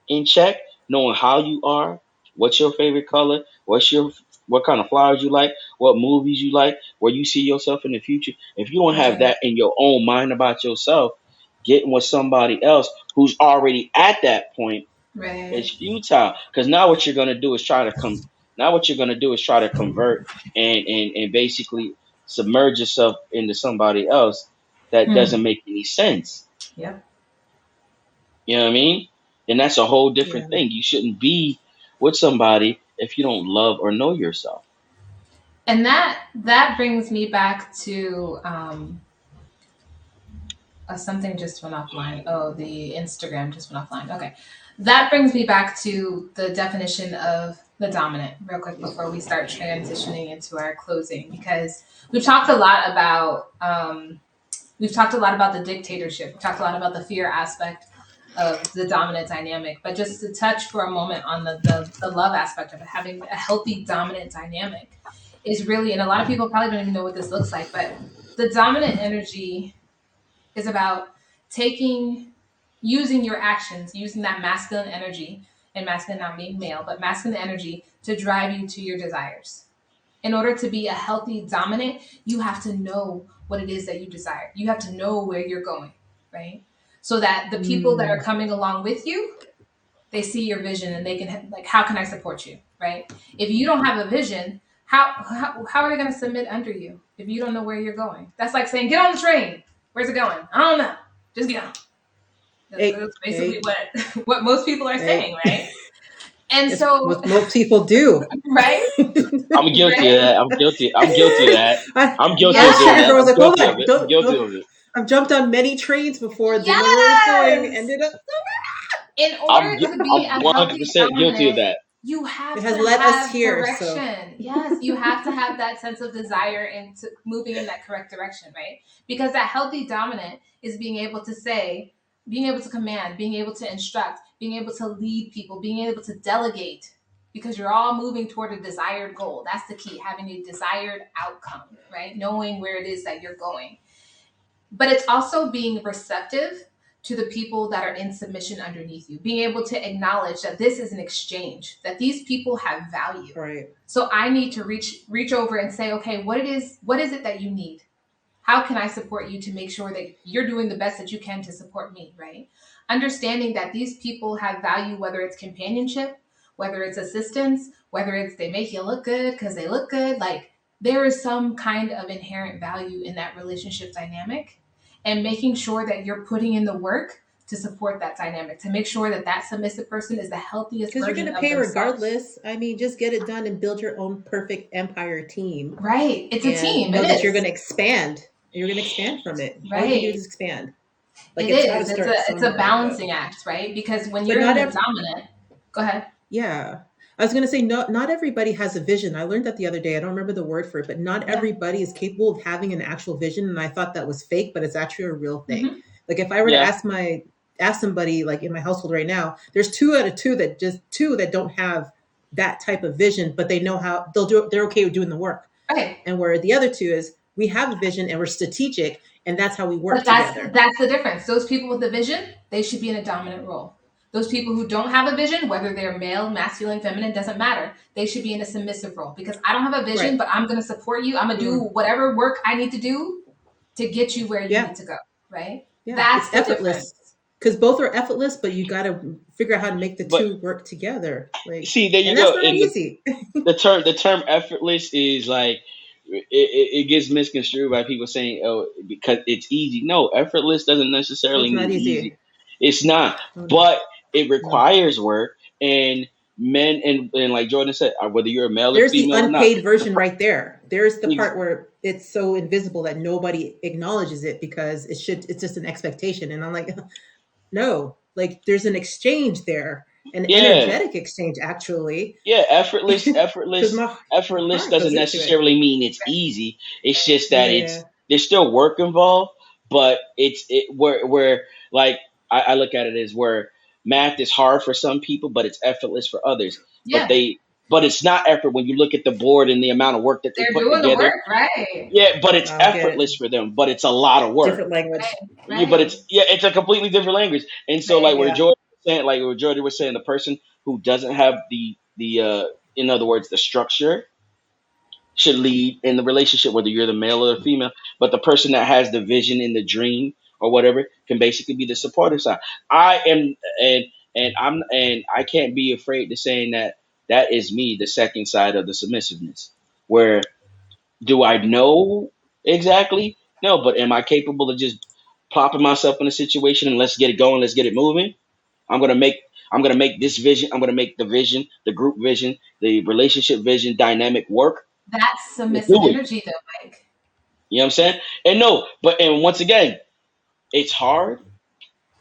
in check, knowing how you are, what's your favorite color, what kind of flowers you like, what movies you like, where you see yourself in the future. If you don't have
Right.
that in your own mind about yourself, getting with somebody else who's already at that point is
Right.
futile. Because now what you're gonna do is try to come. Now what you're gonna do is try to convert and basically submerge yourself into somebody else that
Hmm.
doesn't make any sense.
Yep.
You know what I mean? Then that's a whole
Yeah.
different thing. You shouldn't be with somebody if you don't love or know yourself.
And that brings me back to Something just went offline. Oh, the Instagram just went offline. Okay. That brings me back to the definition of the dominant, real quick, before we start transitioning into our closing, because we've talked a lot about the dictatorship. We've talked a lot about the fear aspect of the dominant dynamic. But just to touch for a moment on the love aspect of it, having a healthy dominant dynamic is really, and a lot of people probably don't even know what this looks like, but the dominant energy is about taking, using your actions, using that masculine energy, and masculine not being male, but masculine energy to drive you to your desires. In order to be a healthy dominant, you have to know what it is that you desire. You have to know where you're going, right? So that the people that are coming along with you, they see your vision and they can, like, how can I support you, right? If you don't have a vision, how are they going to submit under you if you don't know where you're going? That's like saying, get on the train. Where's it going? I don't know. Just get on. That's basically what most people are saying, right? And
It's
so
what most people do.
right?
I'm guilty
Right?
of that. I'm guilty of that. I'm guilty
I
of
was
doing
trying to
that.
go. I was
I'm
like, hold
guilty of
on,
it. I'm
don't,
guilty
don't.
of it.
I've jumped on many trains before, didn't know where it's going,
Yes.
ended up.
In order to be a
I'm
healthy
100% guilty of
dominant,
that.
you
It
have
has
to
led us
have
here. So
direction. Yes, you have to have that sense of desire into moving in that correct direction, right? Because that healthy dominant is being able to say, being able to command, being able to instruct, being able to lead people, being able to delegate, because you're all moving toward a desired goal. That's the key, having a desired outcome, right? Knowing where it is that you're going. But it's also being receptive to the people that are in submission underneath you, being able to acknowledge that this is an exchange, that these people have value.
right.
So I need to reach over and say, okay, what is it that you need? How can I support you to make sure that you're doing the best that you can to support me, right? Understanding that these people have value, whether it's companionship, whether it's assistance, whether it's they make you look good because they look good, like there is some kind of inherent value in that relationship dynamic, and making sure that you're putting in the work to support that dynamic, to make sure that that submissive person is the healthiest
Because you're
version
going to
of
pay
themselves.
regardless. I mean, just get it done and build your own perfect empire team,
Right. It's a
and
team. It
know that you're going
is.
to expand. You're going to expand from it. All you can do
Right.
is expand. Like
It
it's got to
is.
start
It's a
somewhere,
balancing act, right? Because when
but
you're
not
in the
every.
dominant, go ahead.
Yeah. I was going to say, not everybody has a vision. I learned that the other day. I don't remember the word for it, but not
Yeah.
everybody is capable of having an actual vision. And I thought that was fake, but it's actually a real thing.
Hmm.
Like if I were to
Yeah.
ask somebody like in my household right now, there's two out of two that don't have that type of vision, but they know how they'll do it. They're okay with doing the work.
Right.
And where the other two is we have a vision and we're strategic, and that's how we work
But
together.
that's the difference. Those people with the vision, they should be in a dominant role. Those people who don't have a vision, whether they're male, masculine, feminine, doesn't matter. They should be in a submissive role because I don't have a vision,
Right.
but I'm going to support you. I'm going to do whatever work I need to do to get you where you
Yeah.
need to go. Right.
Yeah.
That's
It's
the
effortless.
difference.
Because both are effortless, but you got to figure out how to make the
But
two work together. Like,
see, there you
and that's
go.
not
And
easy.
the term effortless is like it gets misconstrued by people saying, "Oh, because it's easy." No, effortless doesn't necessarily
It's not
mean easy.
easy.
It's not,
Oh, no.
but it
No.
requires work. And men and like Jordan said, whether you're a male or
There's the
female or not,
unpaid version right there. There's the
ex-
part where it's so invisible that nobody acknowledges it because it's just an expectation. And I'm like, no, like there's an exchange there, an
yeah,
energetic exchange actually,
yeah,
because my
effortless
heart goes
doesn't
into it.
necessarily mean it's easy. It's just that
Yeah.
there's still work involved, but where like I look at it as where math is hard for some people, but it's effortless for others. But
Yeah.
they but it's not effort when you look at the board and the amount of work that they
They're
put
doing the
together.
work. Right.
Yeah, but it's
I'll get
effortless for them, but it's a lot of work.
different language.
Right.
Yeah, but
Right.
it's a completely different language. And so like
Right.
where
Yeah.
Jordan was saying, the person who doesn't have the in other words the structure should lead in the relationship, whether you're the male or the female. But the person that has the vision and the dream or whatever can basically be the supportive side. I am and I can't be afraid to saying that that is me, the second side of the submissiveness. Where do I know exactly? No, but am I capable of just plopping myself in a situation and let's get it going, let's get it moving? I'm gonna make I'm gonna make this vision, I'm gonna make the vision, the group vision, the relationship vision dynamic work.
That's
We'll
submissive
do it.
energy, though, Mike.
You know what I'm saying? And no, but and once again, it's hard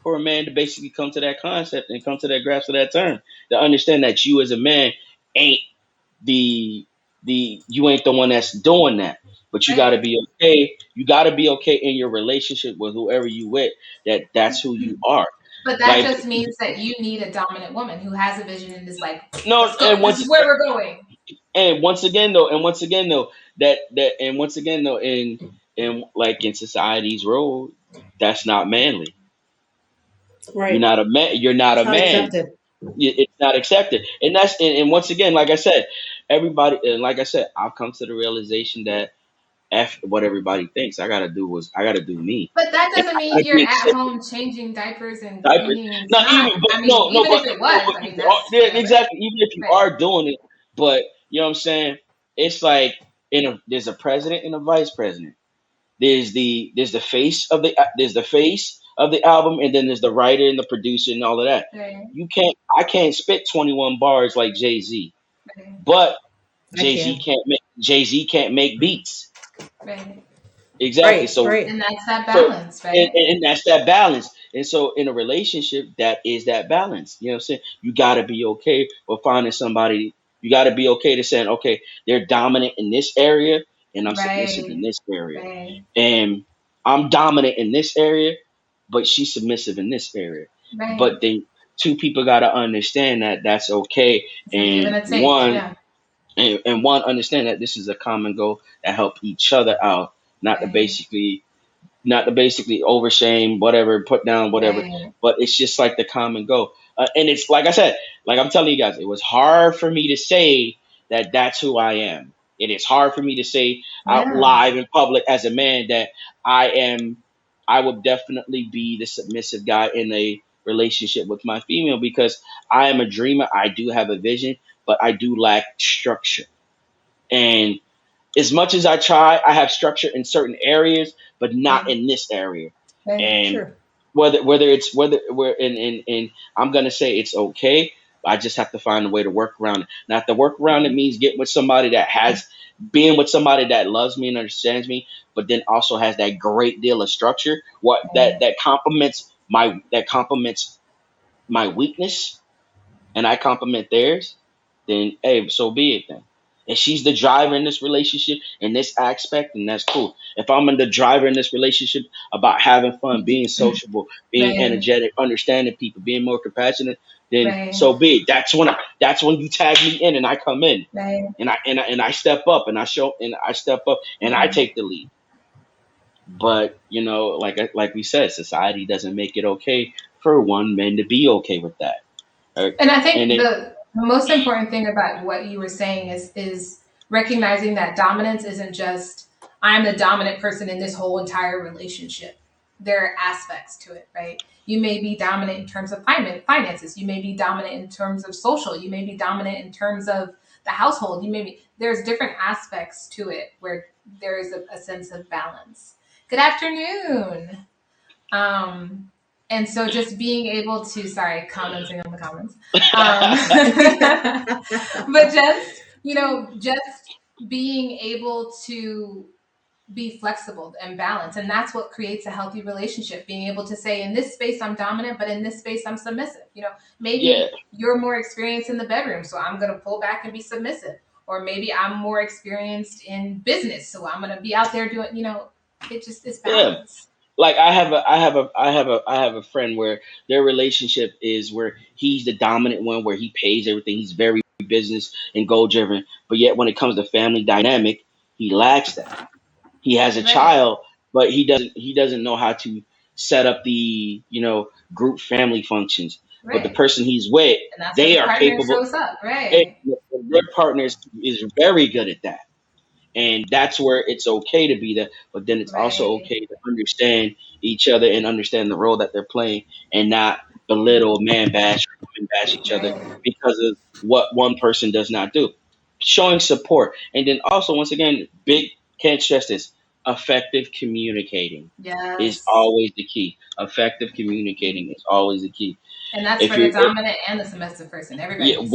for a man to basically come to that concept and come to that grasp of that term, to understand that you as a man ain't the you ain't the one that's doing that. But you gotta
Right.
be okay. You gotta be okay in your relationship with whoever you with, that that's who you are.
But that
Like,
just means that you need a dominant woman who has a vision and is like,
no,
let's go. This is where we're going.
and once again though, and once again though, in like in society's role, that's not manly. You're
Right.
not a man. You're not
It's
a
not
man.
accepted.
It's not accepted, and and once again, like I said, everybody, and like I said, I've come to the realization that f what everybody thinks. I gotta do me,
But that
and
doesn't
I
mean you're
get
at
sick
home changing diapers and
of diapers.
cleaning
Not
snot.
even, but
I mean,
no, no,
even if it
no,
was,
but
I mean,
people are,
that's
yeah,
whatever.
exactly. Even if you
Right.
are doing it, but you know what I'm saying, it's like there's a president and a vice president. There's the face of the album, and then there's the writer and the producer and all of that.
Right.
I can't spit 21 bars like Jay Z,
Right.
but
I can.
Jay Z can't make beats.
Right.
Exactly.
Right.
So
Right.
And that's that
so
balance, right?
and that's that balance. And so in a relationship, that is that balance. You know what I'm saying? You gotta be okay with finding somebody. You gotta be okay to saying, okay, they're dominant in this area and I'm submissive in
Right.
this area.
Right.
And I'm dominant in this area, but she's submissive in this area.
Right.
But then two people gotta understand that that's okay.
It's a give and
And
a take.
one
Yeah.
and one understand that this is a common goal that help each other out, not to
Right.
basically overshame, whatever, put down, whatever.
Right.
But it's just like the common goal. And it's like I said, like I'm telling you guys, it was hard for me to say that that's who I am. It is hard for me to say out
Yeah.
live in public as a man that I am. I would definitely be the submissive guy in a relationship with my female because I am a dreamer. I do have a vision, but I do lack structure. And as much as I try, I have structure in certain areas, but not
Right.
in this area.
Right.
And
Sure.
whether it's whether we're in I'm gonna say it's okay. I just have to find a way to work around it. Now, if the work around it means getting with somebody that has being with somebody that loves me and understands me, but then also has that great deal of structure, that complements my weakness, and I compliment theirs, then hey, so be it then. If she's the driver in this relationship in this aspect, then that's cool. If I'm in the driver in this relationship about having fun, being sociable, being
Right.
energetic, understanding people, being more compassionate, then
Right.
so be it. That's when you tag me in and I come in
Right.
and I step up and I step up and I
Right.
take the lead. But like we said, society doesn't make it okay for one man to be okay with that.
And I
And
think
then
the most important thing about what you were saying is recognizing that dominance isn't just I'm the dominant person in this whole entire relationship. There are aspects to it, right? You may be dominant in terms of finances. You may be dominant in terms of social. You may be dominant in terms of the household. There's different aspects to it where there is a sense of balance. Good afternoon. Um, and so just being able to, sorry, commenting on the comments. But just being able to be flexible and balanced. And that's what creates a healthy relationship. Being able to say, in this space, I'm dominant, but in this space, I'm submissive.
yeah,
Maybe you're more experienced in the bedroom, so I'm going to pull back and be submissive. Or maybe I'm more experienced in business, so I'm going to be out there doing, it just is
yeah.
balance.
Like I have a friend where their relationship is where he's the dominant one, where he pays everything. He's very business and goal driven, but yet when it comes to family dynamic, he lacks that. He has a
Right.
child, but he doesn't know how to set up the group family functions. But the
Right.
person he's with,
And that's where
they
the
are
partner
capable.
shows up.
And
Right.
their partners is very good at that. And that's where it's okay to be that, but then it's also
Right.
okay to understand each other and understand the role that they're playing and not belittle, man bash, or woman bash each other
Right.
because of what one person does not do. Showing support. And then also, once again, can't stress this, effective communicating is
Yes.
always the key. Effective communicating is always the key.
And that's
If
for the
you're
dominant and the submissive person.
yeah,
Everybody's.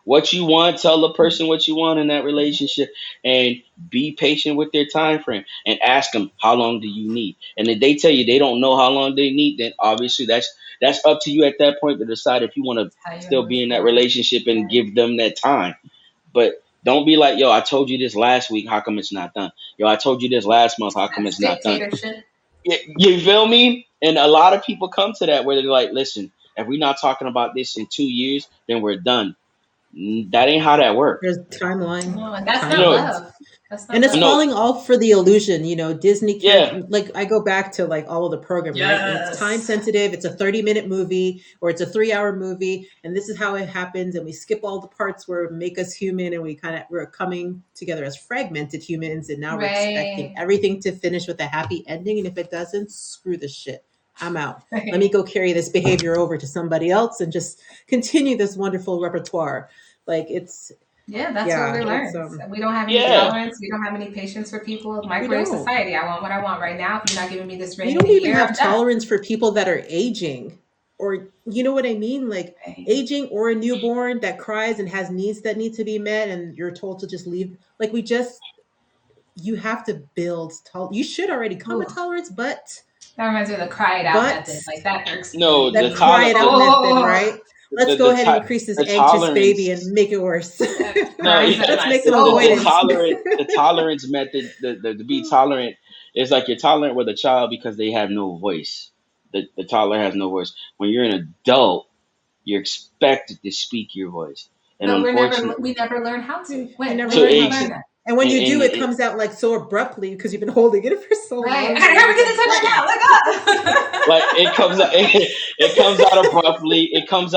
what you want, tell the person what you want in that relationship, and be patient with their time frame, and ask them how long do you need. And if they tell you they don't know how long they need, then obviously that's up to you at that point to decide if you want to
How you gonna
still
move
be in that
forward?
relationship and
Right.
give them that time. But don't be like, yo, I told you this last week, how come it's not done? Yo, I told you this last month, how come
That's
it's not done?
dictatorship.
You feel me? And a lot of people come to that where they're like, listen, if we're not talking about this in 2 years, then we're done. That ain't how that works.
There's timeline,
No, and that's
You
not
know,
timelines.
love. That's not
And it's
love.
no,
falling off for the illusion. Disney
yeah,
can't, like, I go back to like all of the programming, right? And it's time
Yes.
sensitive. It's a 30-minute movie or it's a 3-hour movie. And this is how it happens. And we skip all the parts where it make us human and we're coming together as fragmented humans. And now we're expecting
Right.
everything to finish with a happy ending. And if it doesn't, screw this shit. I'm out. Let me
Right.
go carry this behavior over to somebody else and just continue this wonderful repertoire. Like
Yeah, that's what
yeah,
we
it's
learned. We don't have any
yeah.
tolerance. We don't have any patience for people.
we
Microwave
don't.
society. I want what I want right now. If you're not giving me this
We
ring in
don't
a
even
year,
have
I'm done.
tolerance for people that are aging, or you know what I mean, like
Right.
aging, or a newborn that cries and has needs that need to be met and you're told to just leave. Like, you have to build you should already come with
Ooh,
tolerance,
that reminds me of the cry it out
but
method. Like that irks
No,
me.
that cry it out method,
Oh,
right? Let's go
the,
ahead and
to-
increase this
the
anxious baby and
tolerance.
make it worse.
No,
cries at
Let's
my
make them
the
soul.
avoidant.
tolerance method, to be tolerant is like you're tolerant with a child because they have no voice. The toddler has no voice. When you're an adult, you're expected to speak your voice, and
But
unfortunately,
we never learn how to.
You
When
never
when
so
did
learn
we
how
learn
to.
that?
And when you do, it
and
comes out like so abruptly because you've been holding it for so
Right.
long.
I never get to touch it now.
like
Let
it comes out it comes out abruptly, it comes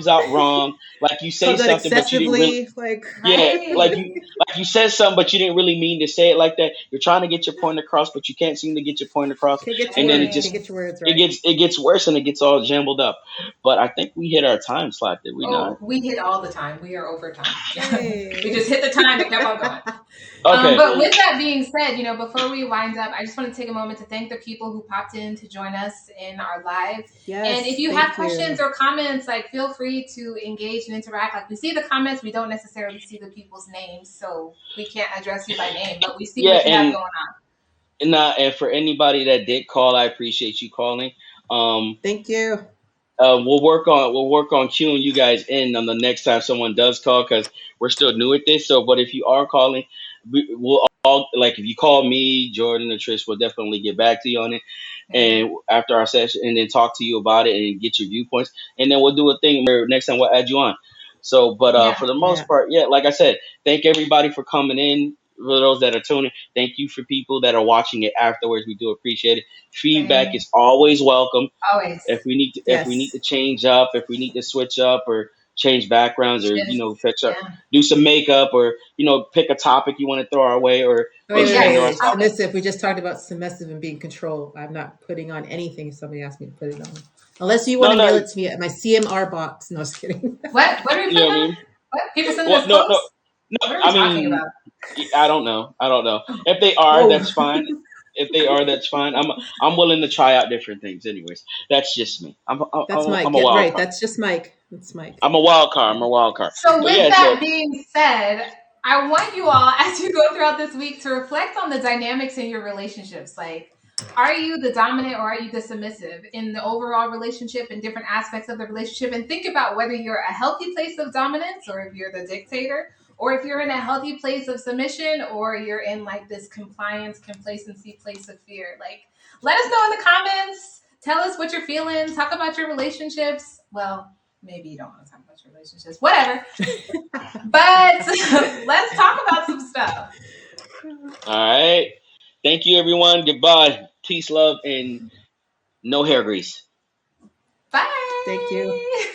out wrong, like you say
Comes out
something but you didn't really,
excessively, like
yeah,
Right.
like you said something but you didn't really mean to say it like that. You're trying to get your point across but you can't seem to get your point across,
can't get your
and then
words, can't get your words right.
it gets worse and it gets all jumbled up. But I think we hit our time slot, did we
Oh,
not?
we hit all the time. We are over time. We
Hey.
just hit the time and kept on going.
Okay.
But with that being said, before we wind up, I just want to take a moment to thank the people who popped in to join us in our live. And if
Yes,
you have
thank
questions
you.
or comments, like feel free to engage and interact. Like we see the comments, we don't necessarily see the people's names, so we can't address you by name, but we see
Yeah,
what you have going on.
and for anybody that did call, I appreciate you calling.
Thank you.
We'll work on queuing you guys in on the next time someone does call because we're still new at this. So, but if you are calling, we'll all, like, if you call me, Jordan, or Trish, we'll definitely get back to you on it.
Okay.
And after our session, and then talk to you about it and get your viewpoints, and then we'll do a thing where next time we'll add you on. So, but
Yeah.
for the
Yeah.
most part, yeah, like I said, thank everybody for coming in. For those that are tuning, thank you for people that are watching it afterwards. We do appreciate it. Feedback
Okay.
is always welcome.
Always.
If we need to
Yes.
change up, if we need to switch up or change backgrounds, or
Shift.
fix up,
Yeah.
do some makeup, or pick a topic you want to throw our way, or
Wait, wait,
expand
wait,
Yes.
our
wait.
thought.
Topic.
Submissive. We just talked about submissive and being controlled. I'm not putting on anything if somebody asks me to put it on. Unless you want
No,
to mail
no,
it to me at my CMR box. No, I was kidding.
What are we
you know
putting
what I
on?
mean?
What? People sending
Well,
us
no, no,
clothes?
no.
What are we
I
talking
mean,
about?
I don't know. I don't know. If they are,
Whoa.
that's fine. If they are, that's fine. I'm willing to try out different things. Anyways, that's just me.
That's Mike.
I'm a
Get
wild
right.
card.
That's just Mike. That's Mike.
I'm a wild card. I'm
Yeah.
a wild card.
So
But
with
yeah,
that
so
being said, I want you all, as you go throughout this week, to reflect on the dynamics in your relationships. Like, are you the dominant or are you the submissive in the overall relationship and different aspects of the relationship? And think about whether you're a healthy place of dominance or if you're the dictator, or if you're in a healthy place of submission, or you're in like this compliance, complacency place of fear. Like, let us know in the comments. Tell us what you're feeling. Talk about your relationships. Well, maybe you don't want to talk about your relationships, whatever. But let's talk about some stuff.
all right. Thank you, everyone. Goodbye. Peace, love, and no hair grease.
Bye.
Thank you.